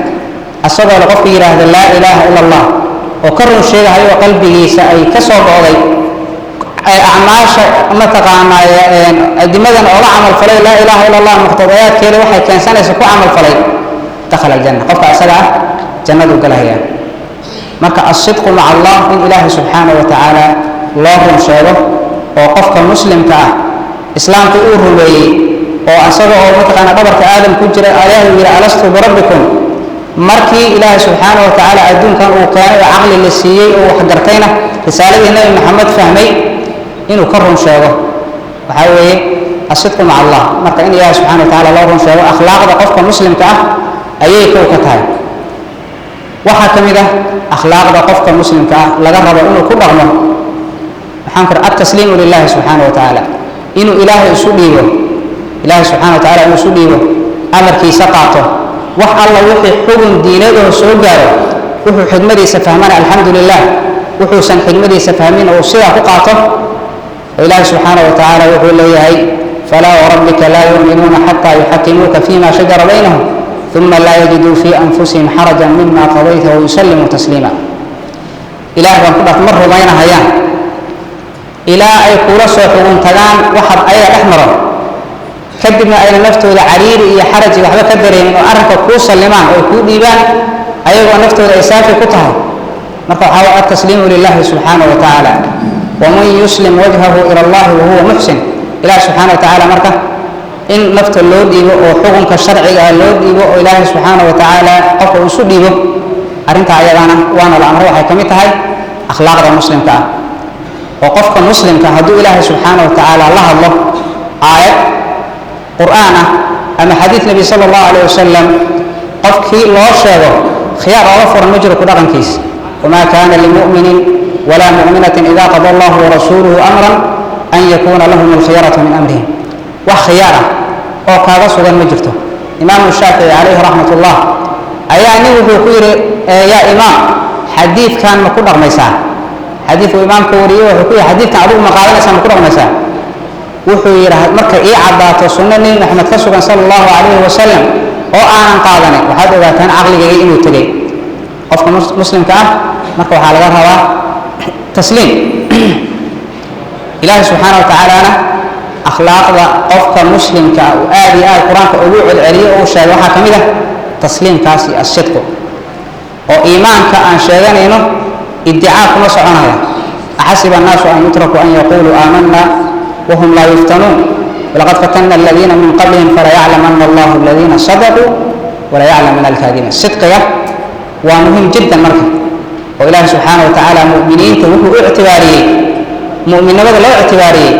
الصدق لقفك هذا لا إله إلا الله وكرر الشيء هاي وقلبه سأي كسر بعضي أعماش ما تقعنا الدماغ أولا عمل فلي لا إله إلا الله مقتضيات كيلو واحد كان سنة يسكو عمل فلي دخل الجنة قفك أسرع جنة وقلها مركا الصدق مع الله من إله سبحانه وتعالى الله مشاهده وقفك مسلم كأه إسلام تؤره بي وأسرع ومتقعنا قبرك آدم كجر آله إلى ألست بربكم مركي إله سبحانه وتعالى أدون كان وكان عقل للسيئ وحضرتينه رسالة النبي محمد فهمي إنه كرم شاوه وحاوي الصدق مع الله مركي إن إله سبحانه وتعالى الله رم شاوه أخلاق قفك مسلم كأه أيه كوكتها وحكم إذا أخلاق قفك مسلم كأه لقرب إنه كل رغمه وحنكر التسليم لله سبحانه وتعالى إنه إله يسوليه إله سبحانه وتعالى إنه يسوليه أمر كي سقاطه wax alla wixii xubun diineed oo soo gaaro wuxuu xigmadiisa fahmana alxamdulilah wuxuusan xigmadiisa fahmin oo sidaa ku qaato ilaahi subxaanahu wa tacaala wuxuu leeyahay falaa warabbika laa yu'minuuna xataa yuxakimuuka fima shajara baynahum uma laa yajiduu fii anfusihim xarajan mima qadayta wayusallimuu tasliima ilaah baan ku dhaaf ma rumaynahayaan ilaa ay kula soo xugun tagaan waxaad ayaga dhex maro kadibna ayna naftooda cariiri iyo xaraji waxba ka dareemin oo arrinka kuu sallimaan oo kuu dhiibaan ayagoo naftooda ay saafi ku tahay marka waxaa waa tasliimu lilahi subxaanahu wa tacaala waman yuslim wajhahu ila allahi wahuwa muxsin ilaah subxaanahu wa tacaala marka in nafta loo dhiibo oo xukunka sharciga ah loo dhiibo oo ilaahay subxaanahu wa tacaala qofka uu isu dhiibo arrintaa ayadana waana la amro waxay ka mid tahay akhlaaqda muslimka ah oo qofka muslimka hadduu ilaahay subxaanahu wa tacaala la hadlo aayad qur'aan ah ama xadiid nebi sala allahu alayh wasalam qofkii loo sheego khiyaar ooga furan ma jiro ku dhaqankiisa wamaa kaana limu'minin walaa mu'minatin ida qada allahu warasuuluhu amran an yakuuna lahum alkhiyaratu min amrihim wax khiyaar ah oo kaaga sugan ma jirto imaamu shaafici calayhi raxmat ullah ayaa nin wuxuu ku yidhi yaa imaam xadiidkan ma ku dhaqmaysaa xadiidku imaamka wariyey wuxuu ku yidhi xadiidkan adigu ma qaadanaysaa ma ku dhaqmaysaa wuxuu yidhi marka ii caddaato sunno nebi maxamed ka sugan sala allahu calayhi wasalam oo aanan qaadanin waxaad ogaataan caqligayga inuu tegey qofka muslimka ah marka waxaa laga rabaa tasliim ilaahi subxaana wa tacaalana akhlaaqda qofka muslimka ah uu aad iyo aad qur-aanka ugu celceliyo oo u sheegay waxaa ka mid ah tasliimkaas iyo assidqu oo iimaanka aan sheeganayno iddicaa kuma soconaya axasiba annaasu an yutrakuu an yaquuluu aamanna wahum laa yuftanuun walaqad fatanna aladiina min qablihim falayaclamanna allahu aladiina sadaquu walayaclamana alkaadibiin sidqiga waa muhim jiddan marka oo ilaahi subxaana wa tacaala mu'miniinta wuxuu u ictibaariyey mu'minnimada loo ictibaariyey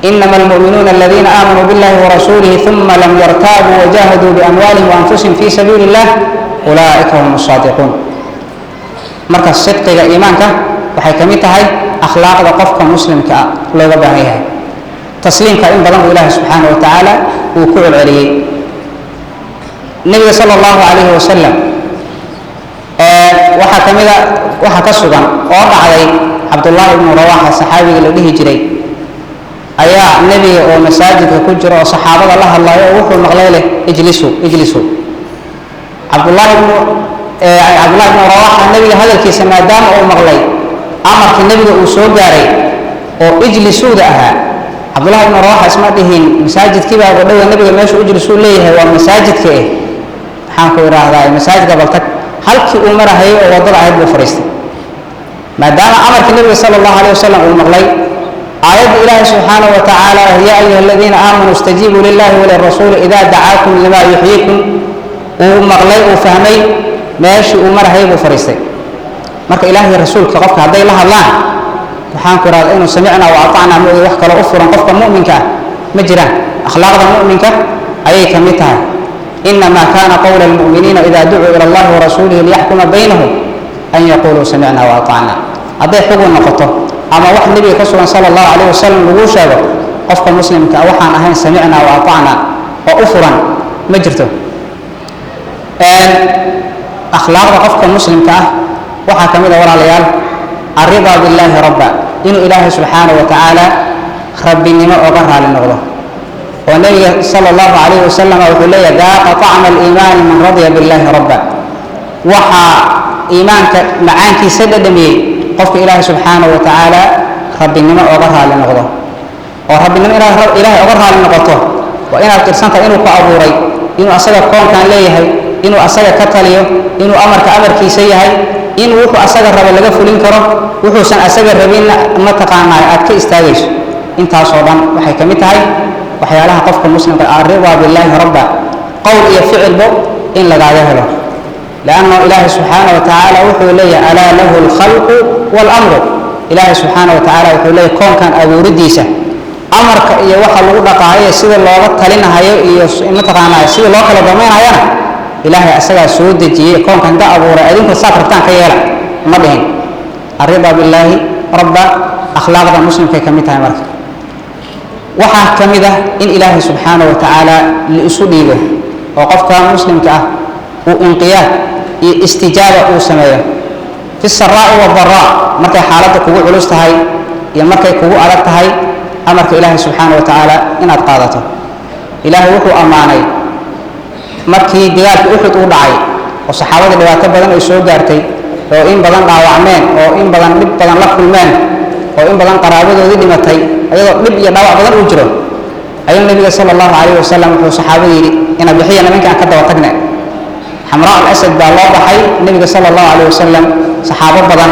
إنما المؤمنون الذين آمنوا بالله ورسوله ثم لم يرتابوا وجاهدوا بأموالهم وأنفسهم في سبيل الله أولئك هم الصادقون مركز صدق إيمانك waxay ka mid tahay akhlaaqda qofka muslimka ah looga baahan yahay tasliimka in badan uu ilaahay subxaanahu wa tacaala uu ku celceliyey nebiga sala allahu calayhi wasalam waxaa ka mida waxaa ka sugan oo dhacday cabdullaahi ibnu rawaxa saxaabiga la dhihi jiray ayaa nebiga oo masaajidka ku jira oo saxaabada la hadlayo oo wuxuu maqlay leh ijlisu cabdullaahi ibnu rawaxa nebiga hadalkiisa maadaama uu maqlay amarkii nebiga uu soo gaaray oo ijlisuuda ahaa cabdullaahi ibnu rawaxa isma dhihin masaajidkiibaa godhowa nebiga meeshu ijlisuu leeyahay waa masaajidka maxaan ku idhaahdaa masaajidka baltag halkii uu marahayay oo waddada ahayd buu fadhiistay maadaama amarkii nebiga sala allahu alayh wasalam uu maqlay aayadda ilaahi subxaanahu wa tacaala yaa ayuha aladiina aamanuu istajiibuu lillahi walirasuuli idaa dacaakum limaa yuxyiikum uu maqlay uu fahmay meeshii uu marahayay buu fadhiistay marka ilaahay rasuulka qofka hadday la hadlaan waxaan ku idhahda inuu samicnaa wa atacnaa mooye wax kaloo u furan qofka mu'minka ah ma jiraan akhlaaqda mu'minka ayay ka mid tahay inamaa kaana qowla almu'miniina idaa ducuu ila allahi warasuulihi liyaxkuma baynahum an yaquuluu samicnaa wa atacnaa hadday xugun noqoto ama wax nebiga ka sugan sala allahu calayh wasalam laguu sheego qofka muslimka ah waxaan ahayn samicnaa wa atacnaa oo u furan ma jirto akhlaaqda qofka muslimka ah waxaa ka mid a walaalayaal alridaa billaahi rabba inuu ilaahay subxaanahu wa tacaala rabbinimo oga raali noqdo oo nebiga sala allahu calayhi wasalam wuxuu leeyahay daaqa طacma aliimaani man radya billaahi rabba waxaa iimaanka macaankiisa dhadhamiyey qofka ilaahay subxaanahu wa tacaala rabbinimo oga raali noqdo oo rabbinimo inaad ilaahay oga raali noqoto waa inaad tirsantahay inuu ku abuuray inuu asaga koonkan leeyahay inuu asaga ka taliyo inuu amarkiisa yahay in wuxuu asaga rabo laga fulin karo wuxuusan asaga rabinna mataqaanaa aad ka istaagayso intaasoo dhan waxay ka mid tahay waxyaalaha qofka muslimka alridaa billaahi rabba qowl iyo ficilbo in lagaaga helo lanno ilaahay subxaana wa tacaala wuxuu leeyahay alaa lahu alkhalqu waalamru ilaahay subxaana wa tacaala wuxuu leeyahay koonkan abuuridiisa amarka iyo waxa lagu dhaqaayo sida looga talinahayo iyo mataqaanaa sida loo kala damaynayana ilaahay asagaa soo dejiyey koonkan da abuuray adinku saad rabtaan ka yeela ma dhihin alridaa billaahi rabba akhlaaqda muslimkay ka mid tahay marka waxaa ka mid ah in ilaahay subxaana wa tacaala la isu dhiibo oo qofka muslimka ah وانقياد استجابة وسمايا في السراء والضراء مركي حالتك كوغو علوستهاي يا مركي كوغو أدكتهاي أمرك إلهي سبحانه وتعالى إن أتقاضته إلهي وحو أماني مركي ديالك أحد ودعي وصحابة اللي بدن يسوق جارتي oo in badan dhaawacmeen oo in badan dib badan la kulmeen oo in badan qaraabadoodii dhimatay ayadoo dib iyo dhaawac badan u jiro ayuu nabiga sallallahu alayhi wasallam wuxuu saxaabadii ina bixiya nimanka ka daba tagnay xamraa al-asad baa loo baxay nabiga sallallahu alayhi wasallam saxaabo badan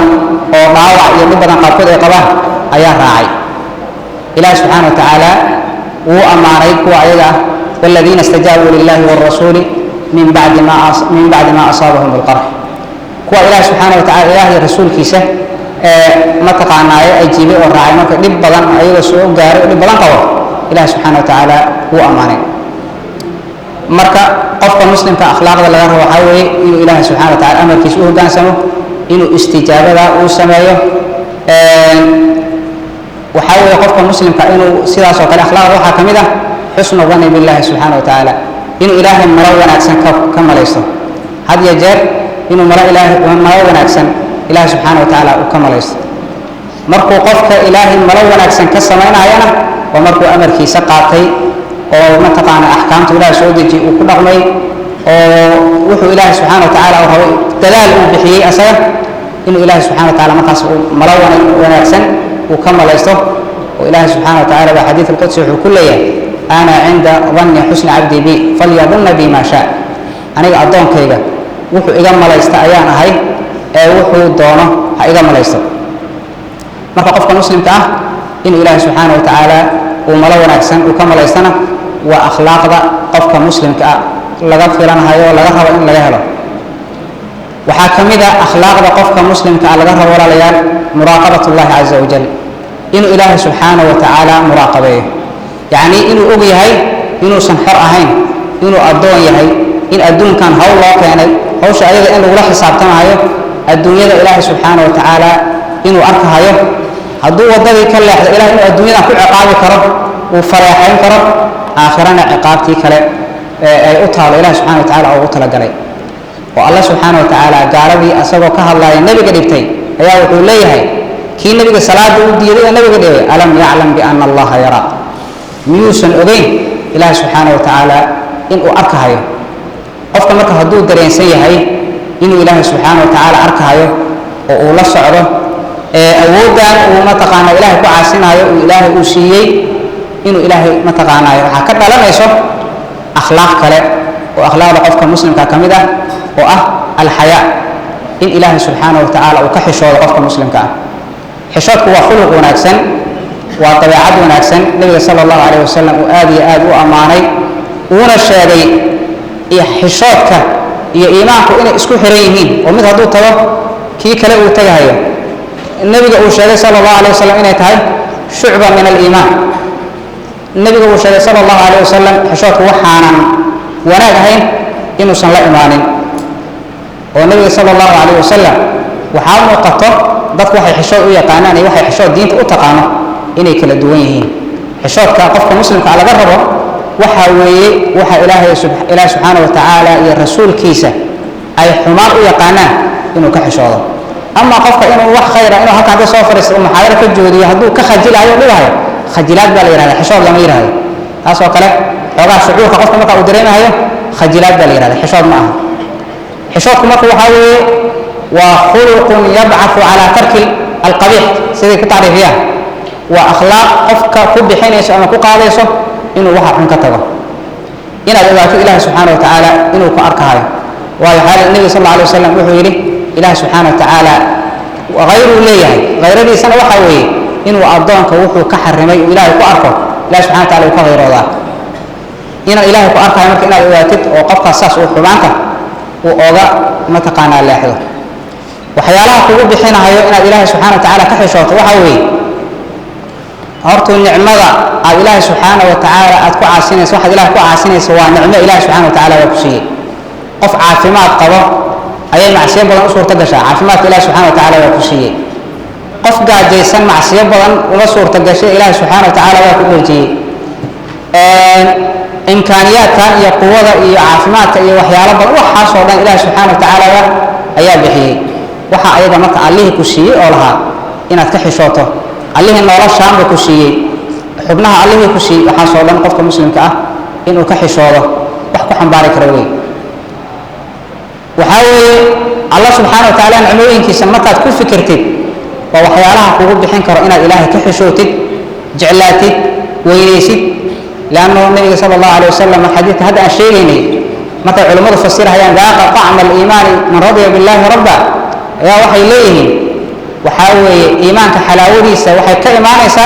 oo dhaawac iyo dib badan qaarkood ay qabaan ayaa raacay ilaahi subhanahu wa ta'ala wuu amaaray kuwa ayaga walladina istajabu lillahi war rasuli min ba'di ma asabahum bil qarh kuwa ilaahi subhanahu wa ta'ala ilaahi rasuulkiisa ma taqaanaayo ay jiibay oo raacay marka dib badan ayaga soo gaaray dib badan qabo ilaahi subhanahu wa ta'ala wuu amaanay marka qofka muslimka akhlaaqda laga rabo waxa weeye inuu ilaahi subhanahu wa ta'ala amarkiisa u hoggaansamo inuu istijaabada uu sameeyo waxa weeye qofka muslimka inuu sidaas oo kale akhlaaqda waxa kamid ah xusnu dhanni billahi subhanahu wa ta'ala inuu ilaahi maro wanaagsan ka malaysto had iyo jeer inuu maro wanaagsan ilaahi subhanahu wa ta'ala uu ka malaysto markuu qofka ilaahi maro wanaagsan ka sameynayana waa markuu amarkiisa qaatay oo ma taqaana ahkaamta ilaahi soo dejiyay uu ku dhaqmay oo wuxuu ilaahi subhanahu wa ta'ala uu rabay dalaal uu bixiyay asaga inuu ilaahi subhanahu wa ta'ala markaas uu maro wanaagsan uu ka malaysto oo ilaahi subhanahu wa ta'ala waa xadiis al-qudsi wuxuu ku leeyahay ana 'inda dhanni husni 'abdi bi falyadhunna bi ma sha aniga adoonkayga wuxuu iga malaysta ayaan ahay ee wuxuu doono ha iga malaysto marka qofka muslimka ah inuu ilaahi subhanahu wa ta'ala uu malo wanaagsan uu ka malaystana waa akhlaaqda qofka muslimka ah laga filanayo laga rabo in laga helo waxa kamid ah akhlaaqda qofka muslimka ah laga rabo walaalayaal muraqabatullahi azza wa jalla inuu ilaahi subhanahu wa ta'ala muraqabeeyo yani inuu og yahay inuu san xor ahayn inuu adoon yahay in adduunkan hawl loo keenay hawsha ayaga in lagu xisaabtamayo adduunyada ilaahi subhanahu wa ta'ala inuu arkahayo hadduu wadadii ka leexdo ilaahi inuu adduunyada ku ciqaabi karo uu faraaxayn karo aakhirana ciqaabtii kale ay u taalo ilaahi subhanahu wa ta'ala oo talagalay oo Allah subhanahu wa ta'ala gaaladii asagoo ka hadlaya nabiga dhigtay ayaa wuxuu leeyahay kii nabiga salaada u diiday nabiga dhigay alam ya'lam bi anna Allah yara miyuusan ogeyn ilaahi subhanahu wa ta'ala inuu arkahayo qofka marka hadduu dareensan yahay inuu ilaahi subhanahu wa ta'ala arkayo oo uu la socdo awoodaan uu ma taqaana ilaahi ku caasinayo uu ilaahi uu siiyay inuu ilaahi ma taqaanayo waxa ka dhalanayso akhlaaq kale oo akhlaaqda qofka muslimka kamid ah oo ah al-haya in ilaahi subhanahu wa ta'ala uu ka xishoodo qofka muslimka ah xishoodku waa khuluq wanaagsan waa dabeecad wanaagsan nabiga sallallahu alayhi wasallam uu aad iyo aad u amaanay uuna sheegay iyo xishoodka iyo iimaanku inay isku xiran yihiin oo mid hadduu tago kii kale uu tagayo nabiga uu sheegay sallallahu alayhi wasallam inay tahay shucba min al-iimaan nabiga uu sheegay sallallahu alayhi wasallam xishoodku waxaanan wanaag ahayn inuusan la imaanin oo nabiga sallallahu alayhi wasallam waxaa muuqato dadku waxay xishood u yaqaanaan iyo waxay xishood diinta u taqaano inay kala duwan yihiin xishoodka qofka muslimka laga rabo waxa weeye waxa ilaahay subhanahu wa ta'ala iyo rasuulkiisa ay xumaan u yaqaanaan inuu ka xishoodo ama qofka inuu wax khayr ah inuu halkaan soo fariisto muxaadara ka joodiyo hadduu ka khajilayo dhibayo khajilaad baa la yiraahdaa xishood lama yiraahdo taas oo kale xogaa shucuurka qofka marka uu dareemayo khajilaad baa la yiraahdaa xishood ma aha xishoodku marka waxa weeye waa khuluqun yab'athu ala tarki al-qabih sidii ku taariifiyaa waa akhlaaq qofka ku bixinayso ama ku qaadayso inuu waxa xun ka tago inaad ogaato ilaahi subhanahu wa ta'ala inuu ku arkayo waayo xaalad nabi sallallahu alayhi wasallam wuxuu yiri ilaahi subhanahu wa ta'ala غير ليه غير سنة وحوي إنه أضانك وحو كحرمي إلهي كأركه لا سبحانه وتعالى وكغير ذا إن إلهي كأركه يمكن إن الواتد وقفك أساس وحبانك وأوغا متقانا لاحظه وحيالها قلوب بحينها إن إلهي سبحانه وتعالى كحشوت وحوي أرتو النعمة إلهي سبحانه وتعالى أتكو عاسينيس واحد إلهي كو عاسينيس هو نعمة إلهي سبحانه وتعالى وكسيه قف عافمات قضاء أي معصية بلان أصور تقشى عافمات إلهي سبحانه وتعالى وكسيه قف قاد جيسان معصية بلان وأصور تقشى إلهي سبحانه وتعالى وكسيه إمكانياتك هي قوة هي عافماتك هي وحيالة بل وحاسو دان إله سبحانه وتعالى أيا بحيه وحا أيضا مكا عليه كشيء أولها إنك كحشوته عليه إن الله الشام بكشيء حبناها عليه كشيء وحاسو دان قفك مسلم كأه إنه كحشوته وحكو حنبارك روي وحاول الله سبحانه وتعالى نعموين كي سمتها كل فكرتك ووحيالها قوة بحين كرائنا إله كحشوتك جعلاتك ويليسك لأنه النبي صلى الله عليه وسلم حديث هذا الشيء متى علماء فسرها يعني ذاق طعم الإيمان من رضي بالله ربا يا وحي إليه وحاول إيمانك حلاوتي وحي كإيمانيسا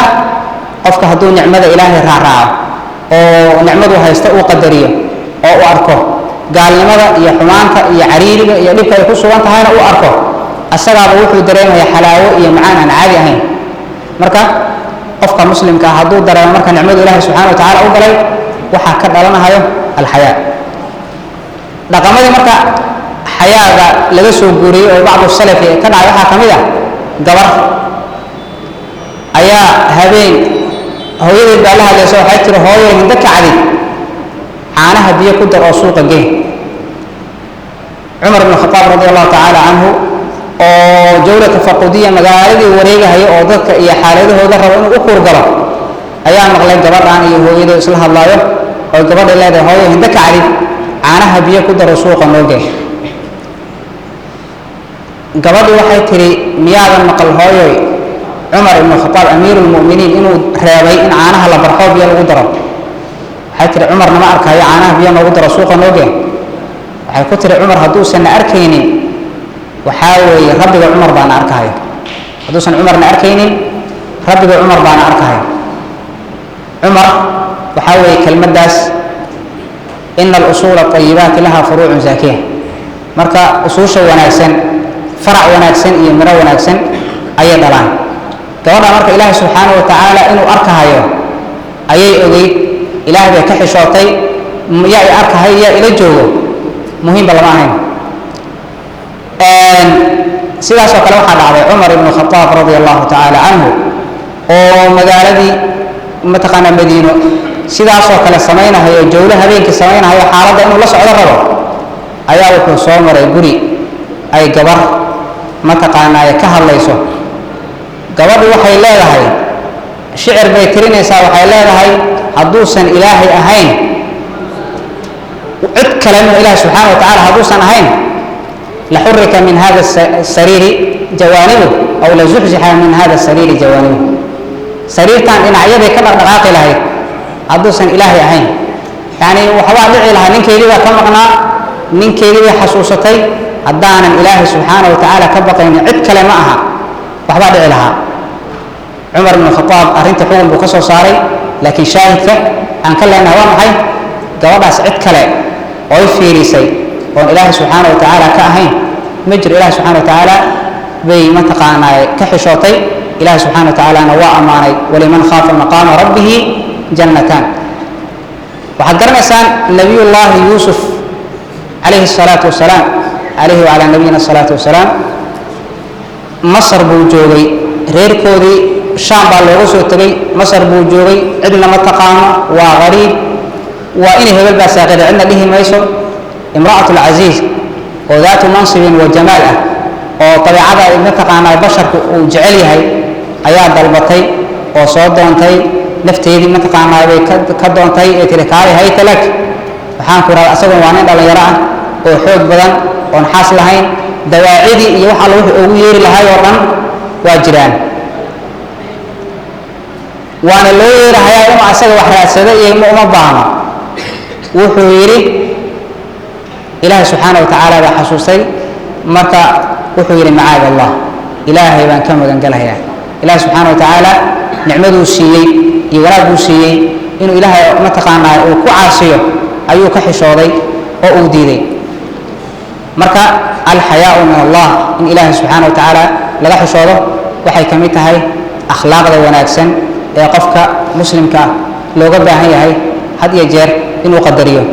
قفك هدو نعمة إلهي رعرع ونعمته هيستقوا قدرية أو أركه قال لماذا يا حمانك يا عريرك يا لبك يخصوا وانت هاي أو أركه السبب وحي دريم يا حلاوة يا معانا عادي هين مركا قفك مسلم كهدو دريم مركا نعمة إلهي سبحانه وتعالى أقبلي وحا كدلنا هاي الحياة dhaqamadii marka xayaaga laga soo guuriyay oo bacdu salafi ka dhacay waxa kamid ah gabar ayaa habeen hooyadeed baa la hadlayso waxay tiri hooyo inta ka cadi caanaha biyo ku dar oo suuqa geey Umar ibn Khattab radiyallahu ta'ala anhu oo jawla tafaqudiyya magaaladii wareegahay oo dadka iyo xaaladahooda rabo inuu u kurgalo ayaa maqlay gabadhan iyo hooyadeed isla hadlayo oo gabadha leedahay hooyo inta ka cadi caanaha biyo ku daro suuqa noogay gabadhu waxay tiri miyaadan maqal hooyoy Umar ibn Khattab amiirul mu'miniin inuu reebay in caanaha la barxo biyo lagu daro waxay tiri Umar nama arkayo caanaha biyo lagu daro suuqa noogay waxay ku tiri Umar haduusan arkaynin waxa weeye rabbiga Umar baan arkayo haduusan Umarna arkaynin rabbiga Umar baan arkayo Umar waxa weeye kelmadaas إن الأصول الطيبات لها فروع زاكية مركا أصوش وناكسن فرع وناكسن يمرا وناكسن أي دلان كوانا مركا إله سبحانه وتعالى إنه أركها يوم أي أغي إله بكحي شوطي يا أركها يا إلى جوه مهم بالمعنى سيدا سوكا لوحا على عمر بن الخطاب رضي الله تعالى عنه ومقالدي متقنا مدينة sidaasoo kale sameeynahay jawla habeenkii sameeynahay xaaladda inuu la socdo rabo ayaa wuxuu soo maray guri ay gabar ma taqaanaa ka hadlayso gabadhu waxay leedahay shicir bay tirinaysaa waxay leedahay hadduusan ilaahay ahayn cid kale ma ilaahay subxaanahu wa ta'aala hadduusan ahayn la hurrika min hada as-sariri jawanibu aw la zuhziha min hada as-sariri jawanibu sariirtan dhinacyada ka dhaqaaqi lahayd hadduusan ilaahay ahayn yani waxba dhici lahaa ninkeedii baa ka maqnaa ninkeedii bay xasuusatay haddaanan ilaahay subxaanahu wa ta'aala ka baqayn cid kale ma aha waxba dhici lahaa Umar ibn Khattab arinta xugun buu ka soo saaray laakiin shaahidka aan ka leenahay waa maxay gabadhaas cid kale oo fiirisay oo ilaahay subxaanahu wa ta'aala ka ahayn ma jiro ilaahay subxaanahu wa ta'aala bay ma taqaanaa ka xishootay ilaahay subxaanahu wa ta'aala waa amaanay waliman khaafa maqaama rabbih جنتان وحضرنا إنسان نبي الله يوسف عليه الصلاة والسلام عليه وعلى نبينا الصلاة والسلام مصر بوجوغي غير كودي الشام بالغوص وتري مصر بوجوغي عندنا متقامة وغريب وإنه يبقى ساقد عندنا به ميسر امرأة العزيز وذات منصب وجمال وطبيعة متقامة البشر وجعلها أياد البطي وصودونتي نفتيدي ما تقانا بي كدونتي ee tirikaari hay talak waxaan ku raad asaga waan dhalinyaro ah oo xoog badan oo xaas lahayn dawaacidi iyo waxa lagu ugu yeeri lahaay oo dhan waa jiraan waana loo yeerahay inuu asaga wax raadsada iyo uma baahno wuxuu yiri ilaahay subxaanahu wa ta'aala baa xasuusay marka wuxuu yiri macaad Allah ilaahay baan ka magan galayaa ilaahay subxaanahu wa ta'aala nicmaduu siiyay iyo wanaaguu siiyay inuu ilaahay ma taqaanaa uu ku caasiyo ayuu ka xishooday oo uu diiday marka al-hayaa'u min Allah in ilaahay subxaanahu wa ta'aala laga xishoodo waxay ka mid tahay akhlaaqda wanaagsan ee qofka muslimka looga baahan yahay had iyo jeer inuu qadariyo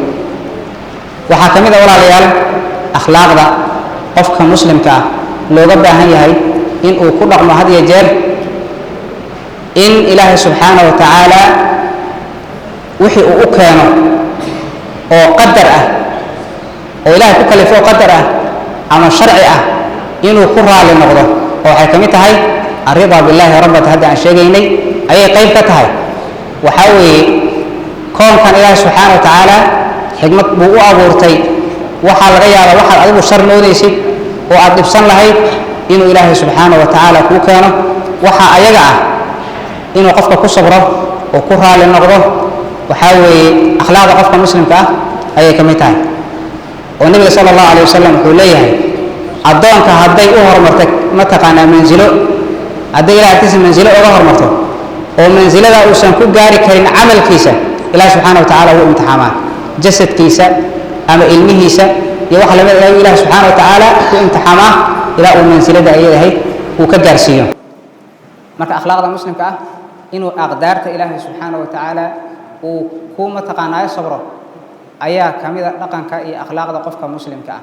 waxaa ka mid ah walaalayaal akhlaaqda qofka muslimka looga baahan yahay in uu ku dhaqmo had iyo jeer إن إله سبحانه وتعالى wixii uu u keeno oo qadar ah oo ilaahay ku kalifo qadar ah ama sharci ah inuu ku raali noqdo oo waxay kamid tahay الرضا بالله ربا هذا عن شيئين أي قيب كتهاي وحاوي كون كان الله سبحانه وتعالى حكمة بوء أبورتي وحال غيار وحال أدب الشر نوديسي وأدب صن لهي إنه إله سبحانه وتعالى كوكانه وحا أيقع إنه قفك كصبره وكرها للنقضه وحاوي أخلاق قفك مسلم كأه أي كمتاي والنبي صلى الله عليه وسلم حوليه أدونك هدي أهر مرتك متقنا منزله هذا إلى أتيس منزله أظهر مرته ومنزله ذا وسن كجاري كرين عمل كيسة إله سبحانه وتعالى هو امتحامات جسد كيسة أما علمه كيسة يوحى لما إله سبحانه وتعالى هو امتحامات إلى ومنزله ذا أيه هي وكجارسيه مرك أخلاق المسلم كأه إنه أقدارت إله سبحانه وتعالى وكوم تقناي صبره أيها كمية رقم كأي أخلاق قفك مسلم كأه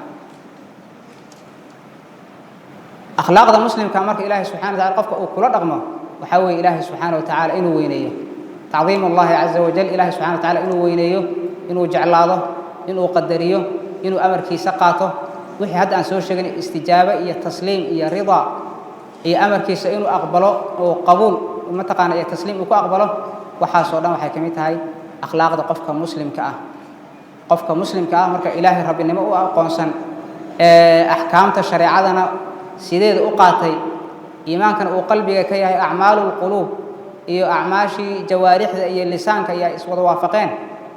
أخلاق المسلم كأمرك إله سبحانه وتعالى قفك وكل رقمه وحوي إله سبحانه وتعالى إنه وينيه تعظيم الله عز وجل إله سبحانه وتعالى إنه وينيه إنه جعلاده إنه قدريه إنه أمر كي سقاطه وحي هذا أن سوى شيء استجابة إيه تسليم إيه رضا إيه أمر كي إنه أقبله وقبول ومتقنا إيه تسليم وكو أقبله وحاصل لهم حكمتها هاي أخلاق قفك مسلم كأه قفك مسلم كأه مرك إله رب النمو قنصن أحكام الشريعة سيدة أقاطي إيمان كان وقلبك كي أعمال القلوب إيه أعماشي جوارح إيه اللسان كي يسود وافقين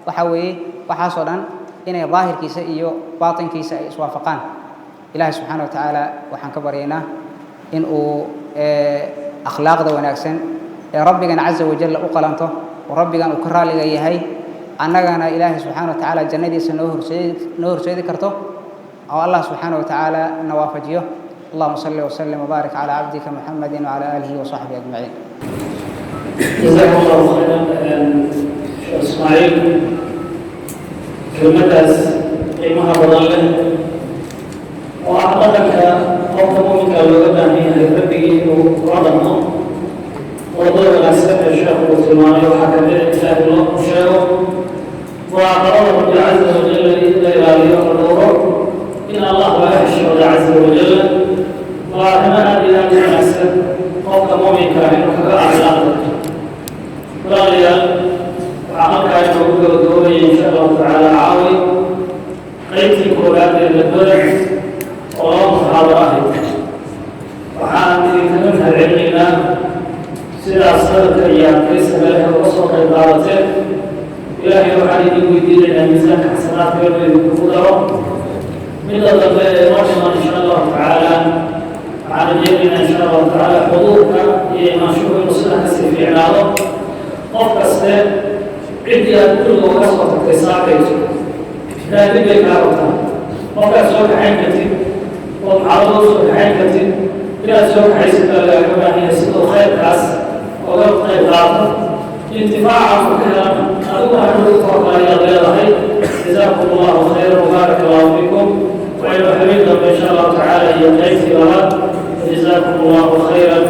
وحوي وحصلا إن ظاهر كيس إيه باطن كيس يسوافقان إله سبحانه وتعالى وحن كبرينا إن أخلاق ذو ناكسن ربنا عز وجل أقلنته وربنا أكرر لي هي أننا إله سبحانه وتعالى جنة نور سيد كرته أو الله سبحانه وتعالى نوافجيه اللهم صل وسلم وبارك على عبدك محمد وعلى آله وصحبه أجمعين. جزاكم الله خيرا شيخ إسماعيل كلمتاس قيمها بضله وأعتقدك أفضل منك لو قدامي ربي وعظمه وضرب الأسئلة الشيخ الإسماعيل وحكم إله الله وشاءه وأعطاه رب عز وجل إلا إلى اليوم الأخر إن الله لا يحشر عز وجل وأنا أدري أن الأسد قوم مؤمن كائن وكذا الأرض وليا وعمل كائن ودوري إن شاء الله تعالى عاوي قيتي كولاد البلد والله تعالى راهي وحامل منها علمنا سيدا صدق أيام ليس له وصف عبارته إلهي وحديد ويدين الميزان حسنات يوم القدر من الضباب رحمه إن شاء الله تعالى على جيبنا إن شاء الله تعالى حضورك ما شوف المصلحة في إعلانه قف أسفل عندي كل وقصة تساعد لا تبقى كارثة قف أسفل حين كتير ومعرض أسفل حين كتير إلى أسفل حيث كما هي ست الخير كاس وغير خير غاطة انتفاع فكرة أدوها حدود فرقة يا غير خير جزاكم الله خيرا وبارك الله فيكم وإلى حبيبنا إن شاء الله تعالى هي قيس لها جزاكم الله خيرا